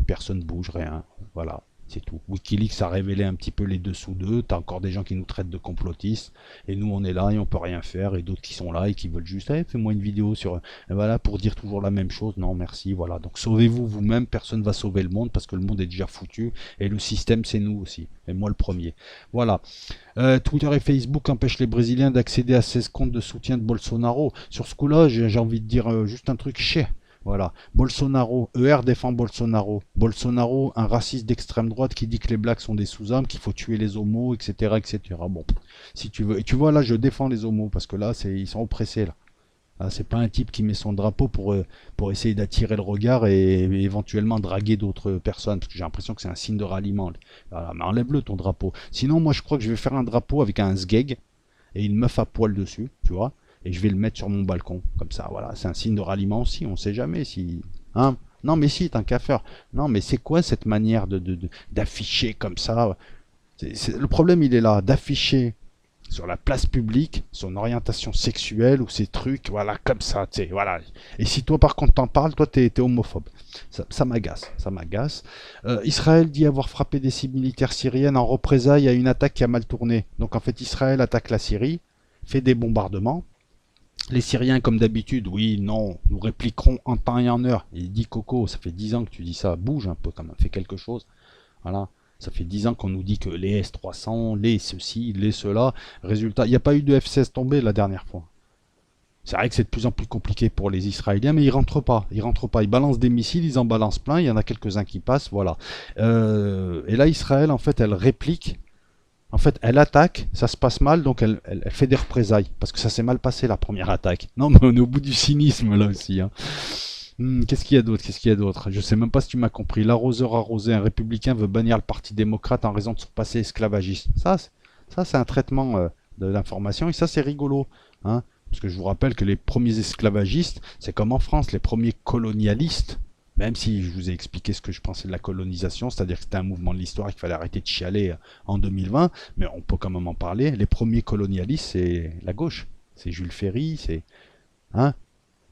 Speaker 1: Personne bouge, rien. Voilà, c'est tout. Wikileaks a révélé un petit peu les dessous d'eux. T'as encore des gens qui nous traitent de complotistes. Et nous on est là et on peut rien faire. Et d'autres qui sont là et qui veulent juste, fais-moi une vidéo sur. Et voilà, pour dire toujours la même chose. Non, merci. Voilà. Donc sauvez-vous vous-même. Personne va sauver le monde parce que le monde est déjà foutu. Et le système, c'est nous aussi. Et moi le premier. Voilà. Twitter et Facebook empêchent les Brésiliens d'accéder à 16 comptes de soutien de Bolsonaro. Sur ce coup-là, j'ai envie de dire juste un truc chier. Voilà. Bolsonaro, ER défend Bolsonaro. Bolsonaro, un raciste d'extrême droite qui dit que les blacks sont des sous-hommes, qu'il faut tuer les homos, etc., etc. Bon, si tu veux. Et tu vois, là, je défends les homos parce que là, ils sont oppressés, là. Ah, c'est pas un type qui met son drapeau pour essayer d'attirer le regard et éventuellement draguer d'autres personnes, parce que j'ai l'impression que c'est un signe de ralliement. Voilà, mais enlève-le ton drapeau. Sinon, moi je crois que je vais faire un drapeau avec un sgeg et une meuf à poil dessus, tu vois, et je vais le mettre sur mon balcon, comme ça, voilà, c'est un signe de ralliement aussi, on sait jamais si. Hein. Non mais si, tant qu'à faire. Non mais c'est quoi cette manière d'afficher comme ça? Le problème il est là, d'afficher sur la place publique, son orientation sexuelle ou ses trucs, voilà, comme ça, tu sais, voilà. Et si toi, par contre, t'en parles, toi, t'es homophobe. Ça m'agace, ça m'agace. Israël dit avoir frappé des cibles militaires syriennes en représailles à une attaque qui a mal tourné. Donc, en fait, Israël attaque la Syrie, fait des bombardements. Les Syriens, comme d'habitude, oui, non, nous répliquerons en temps et en heure. Il dit, Coco, ça fait 10 ans que tu dis ça, bouge un peu quand même, fais quelque chose. Voilà. Ça fait 10 ans qu'on nous dit que les S-300, les ceci, les cela. Résultat, il n'y a pas eu de F-16 tombé la dernière fois. C'est vrai que c'est de plus en plus compliqué pour les Israéliens, mais ils rentrent pas. Ils rentrent pas. Ils balancent des missiles, ils en balancent plein. Il y en a quelques-uns qui passent, voilà. Et là, Israël, en fait, elle réplique. En fait, elle attaque, ça se passe mal, donc elle fait des représailles. Parce que ça s'est mal passé, la première attaque. Non, mais on est au bout du cynisme, là aussi. Hein. Qu'est-ce qu'il y a d'autre? Qu'est-ce qu'il y a d'autre? Je sais même pas si tu m'as compris. L'arroseur arrosé, un républicain veut bannir le Parti démocrate en raison de son passé esclavagiste. Ça c'est un traitement de l'information et ça c'est rigolo. Hein, parce que je vous rappelle que les premiers esclavagistes, c'est comme en France, les premiers colonialistes, même si je vous ai expliqué ce que je pensais de la colonisation, c'est-à-dire que c'était un mouvement de l'histoire qu'il fallait arrêter de chialer en 2020, mais on peut quand même en parler. Les premiers colonialistes, c'est la gauche. C'est Jules Ferry, c'est. Hein,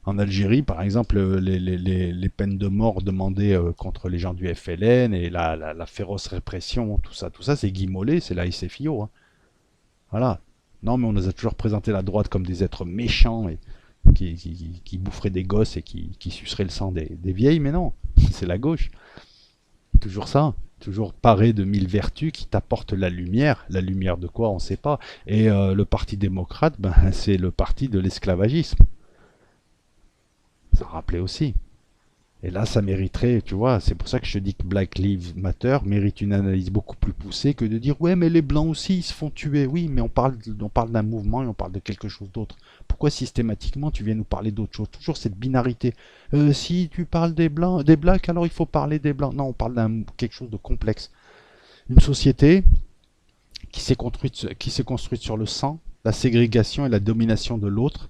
Speaker 1: en Algérie, par exemple, les peines de mort demandées contre les gens du FLN et la féroce répression, tout ça, c'est Guy Mollet, c'est la SFIO. Hein. Voilà. Non, mais on nous a toujours présenté la droite comme des êtres méchants et qui boufferaient des gosses et qui suceraient le sang des vieilles, mais non, c'est la gauche. Toujours ça. Toujours paré de 1000 vertus qui t'apportent la lumière. La lumière de quoi, on ne sait pas. Et le Parti démocrate, ben, c'est le parti de l'esclavagisme. Ça rappelait aussi. Et là, ça mériterait, tu vois, c'est pour ça que je dis que Black Lives Matter mérite une analyse beaucoup plus poussée que de dire ouais, mais les blancs aussi, ils se font tuer. Oui, mais on parle d'un mouvement et on parle de quelque chose d'autre. Pourquoi systématiquement tu viens nous parler d'autre chose? Toujours cette binarité. Si tu parles des blancs, des blacks, alors il faut parler des blancs. Non, on parle d'un quelque chose de complexe. Une société qui s'est construite sur le sang, la ségrégation et la domination de l'autre,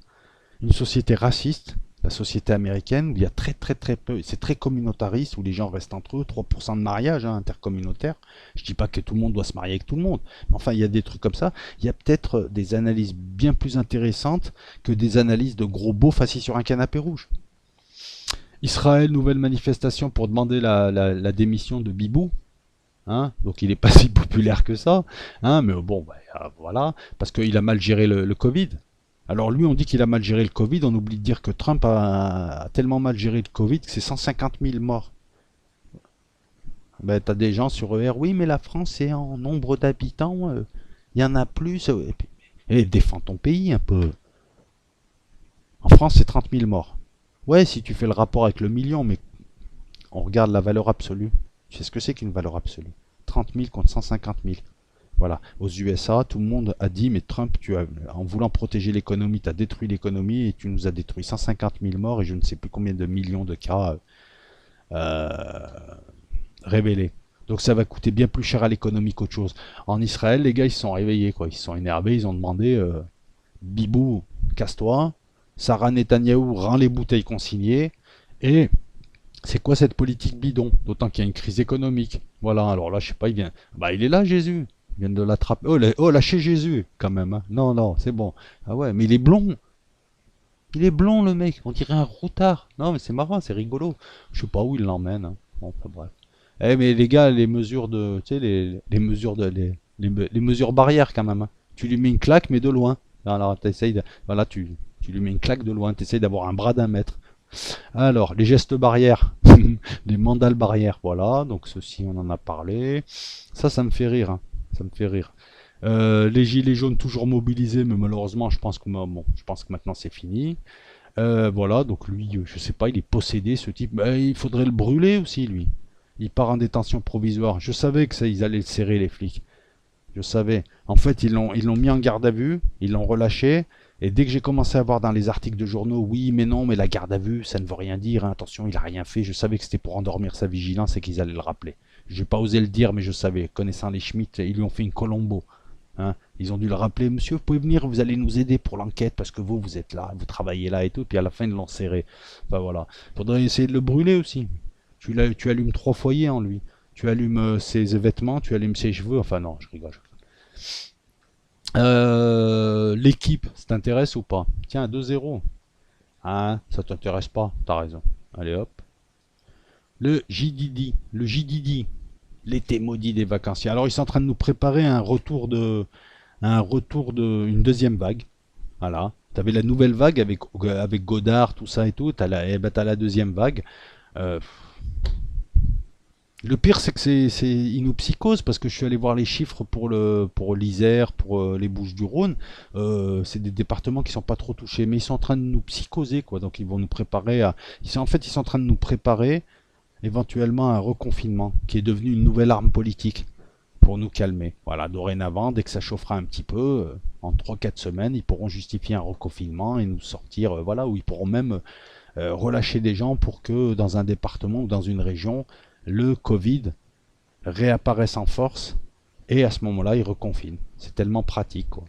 Speaker 1: une société raciste, la société américaine, où il y a très peu, c'est très communautariste, où les gens restent entre eux, 3% de mariage intercommunautaire. Je dis pas que tout le monde doit se marier avec tout le monde, mais enfin il y a des trucs comme ça. Il y a peut-être des analyses bien plus intéressantes que des analyses de gros beaufs assis sur un canapé rouge. Israël, nouvelle manifestation pour demander la démission de Bibou. Hein, donc il n'est pas si populaire que ça, hein, mais bon, voilà, parce qu'il a mal géré le Covid. Alors lui, on dit qu'il a mal géré le Covid, on oublie de dire que Trump a tellement mal géré le Covid que c'est 150 000 morts. Ben, t'as des gens sur ER, oui, mais la France, c'est en nombre d'habitants, il y en a plus. Et défends ton pays un peu. En France, c'est 30 000 morts. Ouais, si tu fais le rapport avec le million, mais on regarde la valeur absolue. Tu sais ce que c'est qu'une valeur absolue? 30 000 contre 150 000. Voilà. Aux USA, tout le monde a dit, mais Trump, en voulant protéger l'économie, tu as détruit l'économie et tu nous as détruit 150 000 morts et je ne sais plus combien de millions de cas révélés. Donc ça va coûter bien plus cher à l'économie qu'autre chose. En Israël, les gars, ils se sont réveillés, quoi. Ils se sont énervés, ils ont demandé Bibou, casse-toi. Sarah Netanyahou rend les bouteilles consignées. Et c'est quoi cette politique bidon? D'autant qu'il y a une crise économique. Voilà, alors là, je sais pas, il vient. Bah, il est là, Jésus. Il vient de l'attraper. Oh, lâchez Jésus, quand même. Hein. Non, c'est bon. Ah ouais, mais il est blond. Il est blond, le mec. On dirait un routard. Non, mais c'est marrant, c'est rigolo. Je sais pas où il l'emmène. Hein. Bon, enfin, bref. Eh, mais les gars, les mesures de. Tu sais, les mesures de. Les mesures barrières, quand même. Hein. Tu lui mets une claque, mais de loin. Alors, t'essayes de. Voilà, tu lui mets une claque de loin. T'essayes d'avoir un bras d'un mètre. Alors, les gestes barrières, les mandales barrières, voilà, donc ceci on en a parlé. Ça me fait rire, hein. Ça me fait rire. Les gilets jaunes toujours mobilisés, mais malheureusement je pense que maintenant c'est fini. Voilà, donc lui, je sais pas, il est possédé ce type. Ben, il faudrait le brûler aussi lui. Il part en détention provisoire. Je savais que ça, ils allaient le serrer les flics. Je savais. En fait, ils l'ont mis en garde à vue, ils l'ont relâché. Et dès que j'ai commencé à voir dans les articles de journaux, oui, mais non, mais la garde à vue, ça ne veut rien dire, hein, attention, il a rien fait, je savais que c'était pour endormir sa vigilance et qu'ils allaient le rappeler. Je n'ai pas osé le dire, mais je savais, connaissant les Schmitt, ils lui ont fait une colombo. Hein. Ils ont dû le rappeler, monsieur, vous pouvez venir, vous allez nous aider pour l'enquête, parce que vous êtes là, vous travaillez là et tout, puis à la fin, ils l'ont serré. Enfin voilà. Faudrait essayer de le brûler aussi. Tu allumes 3 foyers en lui. Tu allumes ses vêtements, tu allumes ses cheveux, enfin non, je rigole. L'équipe, ça t'intéresse ou pas? Tiens, 2-0. Hein, ça t'intéresse pas? T'as raison. Allez hop. Le JDD, l'été maudit des vacanciers. Alors ils sont en train de nous préparer une deuxième vague. Voilà. T'avais la nouvelle vague avec Godard, tout ça et tout. T'as la deuxième vague. Euh, Le pire, c'est que ils nous psychosent parce que je suis allé voir les chiffres pour l'Isère, pour les Bouches-du-Rhône. C'est des départements qui sont pas trop touchés, mais ils sont en train de nous psychoser, quoi. Donc ils vont nous préparer ils sont en train de nous préparer éventuellement à un reconfinement qui est devenu une nouvelle arme politique pour nous calmer. Voilà, dorénavant, dès que ça chauffera un petit peu, en 3-4 semaines, ils pourront justifier un reconfinement et nous sortir, voilà, où ils pourront même relâcher des gens pour que dans un département ou dans une région, le Covid réapparaisse en force et à ce moment-là, il reconfine. C'est tellement pratique, quoi.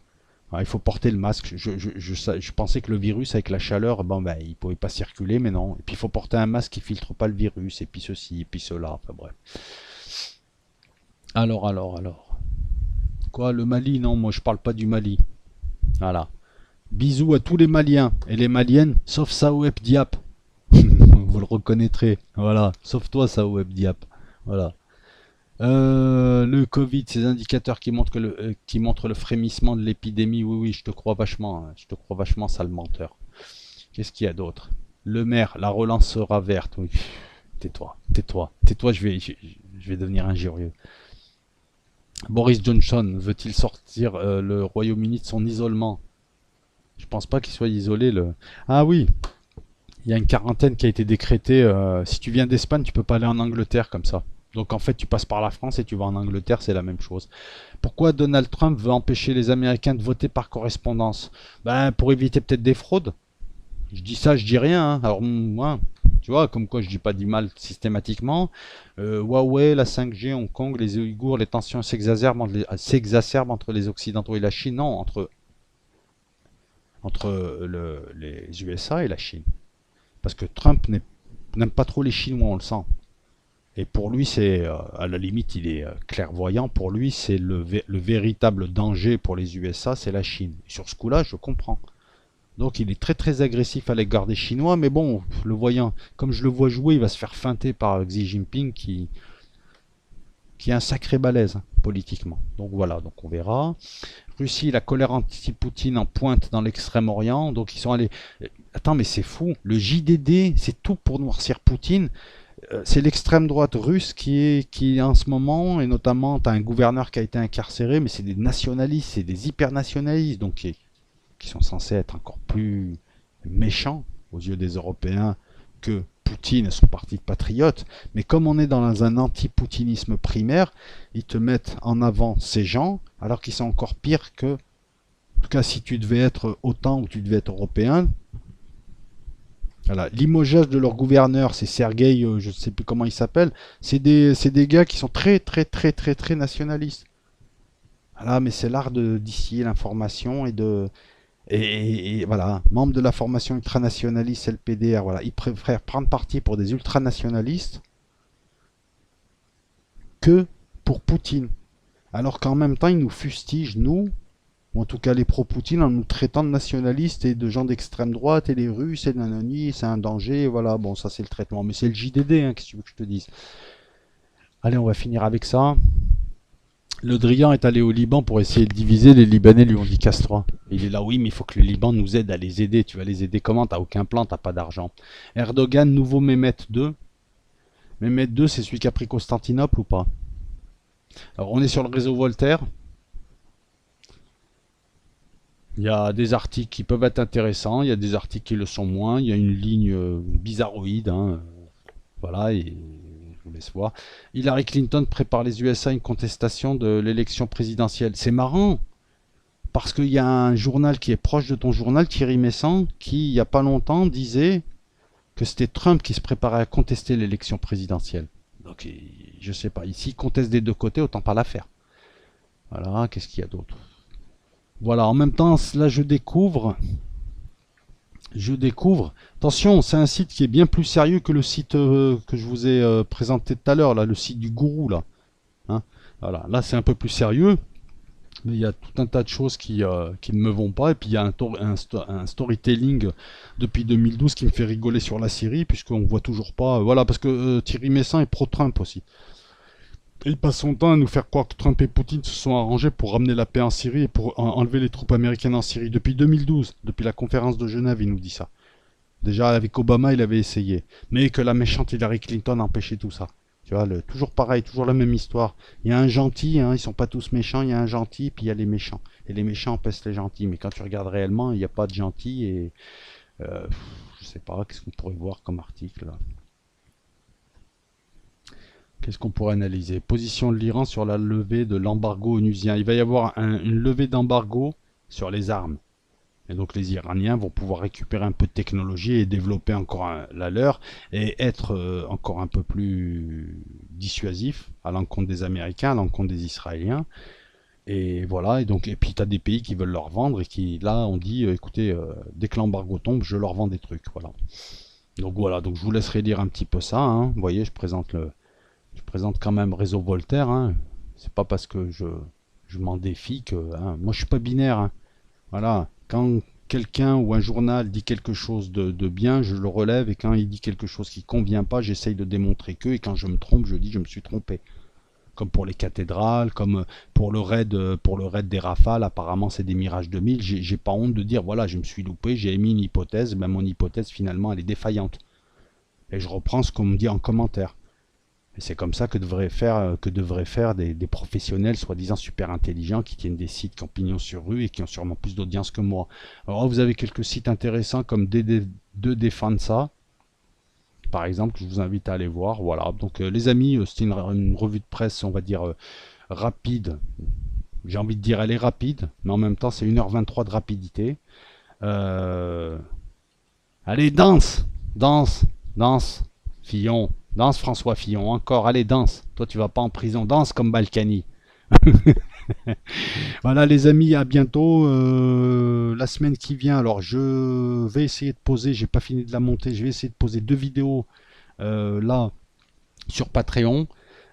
Speaker 1: Alors, il faut porter le masque. Je pensais que le virus, avec la chaleur, il ne pouvait pas circuler, mais non. Et puis il faut porter un masque qui filtre pas le virus, et puis ceci, et puis cela. Enfin bref. Alors. Quoi, le Mali? Non, moi je parle pas du Mali. Voilà. Bisous à tous les Maliens et les Maliennes, sauf Saouep Diap. Vous le reconnaîtrez. Voilà. Sauf toi, Saouep Diap. Voilà. Le Covid, ces indicateurs qui montrent qui montrent le frémissement de l'épidémie. Oui, je te crois vachement. Hein. Je te crois vachement, sale menteur. Qu'est-ce qu'il y a d'autre? Le maire, la relance sera verte. Oui. Tais-toi. Je vais devenir injurieux. Boris Johnson veut-il sortir le Royaume-Uni de son isolement? Je pense pas qu'il soit isolé. Ah oui, il y a une quarantaine qui a été décrétée. Si tu viens d'Espagne, tu peux pas aller en Angleterre comme ça. Donc en fait, tu passes par la France et tu vas en Angleterre, c'est la même chose. Pourquoi Donald Trump veut empêcher les Américains de voter par correspondance? Pour éviter peut-être des fraudes. Je dis ça, je dis rien. Hein. Alors moi, Tu vois, comme quoi je dis pas du mal systématiquement. Huawei, la 5G, Hong Kong, les Ouïghours, les tensions s'exacerbent entre les Occidentaux et la Chine. Non, entre les USA et la Chine. Parce que Trump n'aime pas trop les Chinois, on le sent. Et pour lui, c'est, à la limite, il est clairvoyant. Pour lui, c'est le véritable danger pour les USA, c'est la Chine. Et sur ce coup-là, je comprends. Donc il est très très agressif à l'égard des Chinois, mais bon, le voyant, comme je le vois jouer, il va se faire feinter par Xi Jinping qui est un sacré balèze politiquement. Donc voilà, donc on verra. Russie, la colère anti-Poutine en pointe dans l'extrême-orient, donc ils sont allés... Attends, mais c'est fou, le JDD, c'est tout pour noircir Poutine. C'est l'extrême droite russe qui en ce moment, et notamment, tu as un gouverneur qui a été incarcéré, mais c'est des nationalistes, c'est des hyper-nationalistes, donc qui sont censés être encore plus méchants aux yeux des Européens que Poutine et son parti de patriotes. Mais comme on est dans un anti-poutinisme primaire, ils te mettent en avant ces gens, alors qu'ils sont encore pires que... En tout cas, si tu devais être OTAN ou tu devais être européen, voilà, limogeage de leur gouverneur, c'est Sergueï, je ne sais plus comment il s'appelle, c'est des gars qui sont très très très très très nationalistes. Voilà, mais c'est l'art de distiller l'information et voilà, membre de la formation ultranationaliste LPDR, voilà, ils préfèrent prendre parti pour des ultranationalistes que pour Poutine. Alors qu'en même temps, ils nous fustigent, nous, ou en tout cas les pro-Poutine, en nous traitant de nationalistes et de gens d'extrême droite, et les Russes, et nanani, c'est un danger, voilà, bon, ça c'est le traitement. Mais c'est le JDD, hein, qu'est-ce que tu veux que je te dise. Allez, on va finir avec ça. Le Drian est allé au Liban pour essayer de diviser. Les Libanais lui ont dit casse-toi. Il est là, oui, mais il faut que le Liban nous aide à les aider. Tu vas les aider comment? T'as aucun plan, t'as pas d'argent. Erdogan, nouveau Mehmet II. Mehmet II, c'est celui qui a pris Constantinople ou pas? Alors, on est sur le réseau Voltaire. Il y a des articles qui peuvent être intéressants, il y a des articles qui le sont moins. Il y a une ligne bizarroïde, hein. Voilà, et je vous laisse voir. Hillary Clinton prépare les USA à une contestation de l'élection présidentielle. C'est marrant, parce qu'il y a un journal qui est proche de ton journal, Thierry Messant, qui, il n'y a pas longtemps, disait que c'était Trump qui se préparait à contester l'élection présidentielle. Donc, je sais pas, ici, conteste des deux côtés, autant pas la faire. Voilà, qu'est-ce qu'il y a d'autre? Voilà, en même temps, là, je découvre... Attention, c'est un site qui est bien plus sérieux que le site que je vous ai présenté tout à l'heure, là, le site du gourou, là. Hein, voilà, là, c'est un peu plus sérieux. Mais il y a tout un tas de choses qui ne me vont pas. Et puis il y a un storytelling depuis 2012 qui me fait rigoler sur la Syrie, puisqu'on ne voit toujours pas... voilà, parce que Thierry Messant est pro-Trump aussi. Et il passe son temps à nous faire croire que Trump et Poutine se sont arrangés pour ramener la paix en Syrie et pour enlever les troupes américaines en Syrie. Depuis 2012, depuis la conférence de Genève, il nous dit ça. Déjà avec Obama, il avait essayé. Mais que la méchante Hillary Clinton empêchait tout ça. Tu vois, toujours pareil, toujours la même histoire. Il y a un gentil, hein, ils sont pas tous méchants, il y a un gentil, puis il y a les méchants. Et les méchants empêchent les gentils. Mais quand tu regardes réellement, il n'y a pas de gentils et... je sais pas, qu'est-ce qu'on pourrait voir comme article là. Qu'est-ce qu'on pourrait analyser? Position de l'Iran sur la levée de l'embargo onusien. Il va y avoir une levée d'embargo sur les armes. Et donc les Iraniens vont pouvoir récupérer un peu de technologie et développer encore la leur et être encore un peu plus dissuasif à l'encontre des Américains, à l'encontre des Israéliens. Et voilà, et puis tu as des pays qui veulent leur vendre et qui, là, on dit, écoutez, dès que l'embargo tombe, je leur vends des trucs. Voilà. Donc je vous laisserai lire un petit peu ça. Hein. Vous voyez, je présente quand même Réseau Voltaire. Hein. C'est pas parce que je m'en défie que... Hein. Moi, je suis pas binaire. Hein. Voilà. Quand quelqu'un ou un journal dit quelque chose de bien, je le relève. Et quand il dit quelque chose qui convient pas, j'essaye de démontrer que. Et quand je me trompe, je dis je me suis trompé. Comme pour les cathédrales, comme pour le raid des Rafales, apparemment c'est des Mirage 2000. J'ai pas honte de dire voilà, je me suis loupé, j'ai émis une hypothèse, ben mon hypothèse finalement elle est défaillante. Et je reprends ce qu'on me dit en commentaire. Et c'est comme ça que devraient faire des professionnels soi-disant super intelligents qui tiennent des sites qui ont pignon sur rue et qui ont sûrement plus d'audience que moi. Alors vous avez quelques sites intéressants comme DD2 Defensa, par exemple, que je vous invite à aller voir. Voilà, donc les amis, c'était une revue de presse, on va dire, rapide. J'ai envie de dire elle est rapide, mais en même temps c'est 1h23 de rapidité. Allez, danse!
Speaker 2: danse, Fillon, danse François Fillon, encore, allez, danse. Toi, tu vas pas en prison, danse comme Balkany. Voilà les amis, à bientôt. La semaine qui vient, alors je vais essayer de poser, j'ai pas fini de la monter, je vais essayer de poser 2 vidéos là sur Patreon.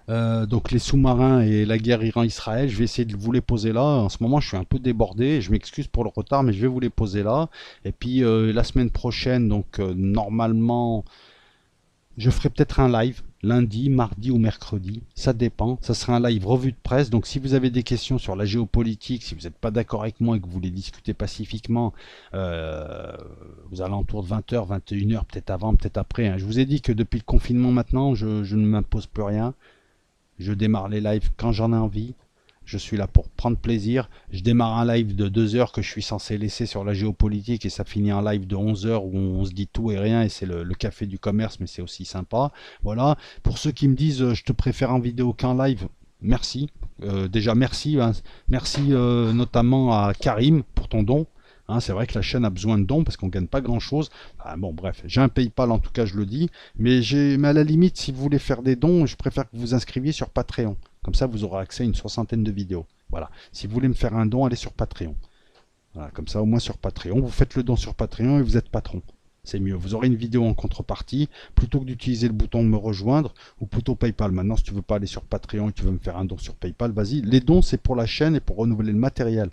Speaker 2: Donc les sous-marins et la guerre Iran-Israël, je vais essayer de vous les poser là. En ce moment, je suis un peu débordé, je m'excuse pour le retard, mais je vais vous les poser là. Et puis la semaine prochaine, donc normalement, je ferai peut-être un live lundi, mardi ou mercredi, ça dépend. Ça sera un live revue de presse. Donc si vous avez des questions sur la géopolitique, si vous n'êtes pas d'accord avec moi et que vous voulez discuter pacifiquement, aux alentours de 20h, 21h, peut-être avant, peut-être après, hein. Je vous ai dit que depuis le confinement maintenant, je ne m'impose plus rien. Je démarre les lives quand j'en ai envie. Je suis là pour prendre plaisir. Je démarre un live de 2 heures que je suis censé laisser sur la géopolitique et ça finit en live de 11 heures où on se dit tout et rien et c'est le café du commerce, mais c'est aussi sympa. Voilà. Pour ceux qui me disent je te préfère en vidéo qu'en live, merci. Déjà merci, hein. Merci notamment à Karim pour ton don. Hein, c'est vrai que la chaîne a besoin de dons parce qu'on gagne pas grand chose. Ah, bon, bref, j'ai un PayPal en tout cas, je le dis. Mais à la limite, si vous voulez faire des dons, je préfère que vous vous inscriviez sur Patreon. Comme ça, vous aurez accès à une soixantaine de vidéos. Voilà. Si vous voulez me faire un don, allez sur Patreon. Voilà, comme ça, au moins sur Patreon, vous faites le don sur Patreon et vous êtes patron. C'est mieux. Vous aurez une vidéo en contrepartie plutôt que d'utiliser le bouton me rejoindre ou plutôt PayPal. Maintenant, si tu veux pas aller sur Patreon et tu veux me faire un don sur PayPal, vas-y. Les dons, c'est pour la chaîne et pour renouveler le matériel.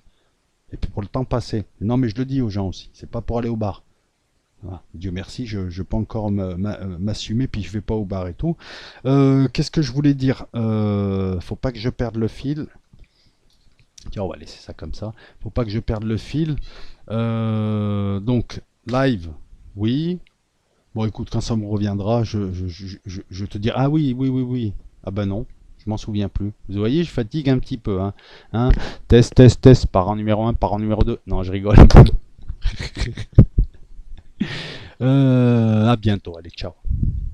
Speaker 2: Et puis pour le temps passé. Non, mais je le dis aux gens aussi. C'est pas pour aller au bar. Voilà. Dieu merci, je peux encore m'assumer, puis je vais pas au bar et tout. Qu'est-ce que je voulais dire? Faut pas que je perde le fil. Tiens, on va laisser ça comme ça. Faut pas que je perde le fil. Donc, live, oui. Bon, écoute, quand ça me reviendra, je te dirai. Ah oui, oui, oui, oui. Ah ben non, je m'en souviens plus. Vous voyez, je fatigue un petit peu. Hein. Test, test, test, parent numéro 1, parent numéro 2. Non, je rigole. À bientôt, allez, ciao.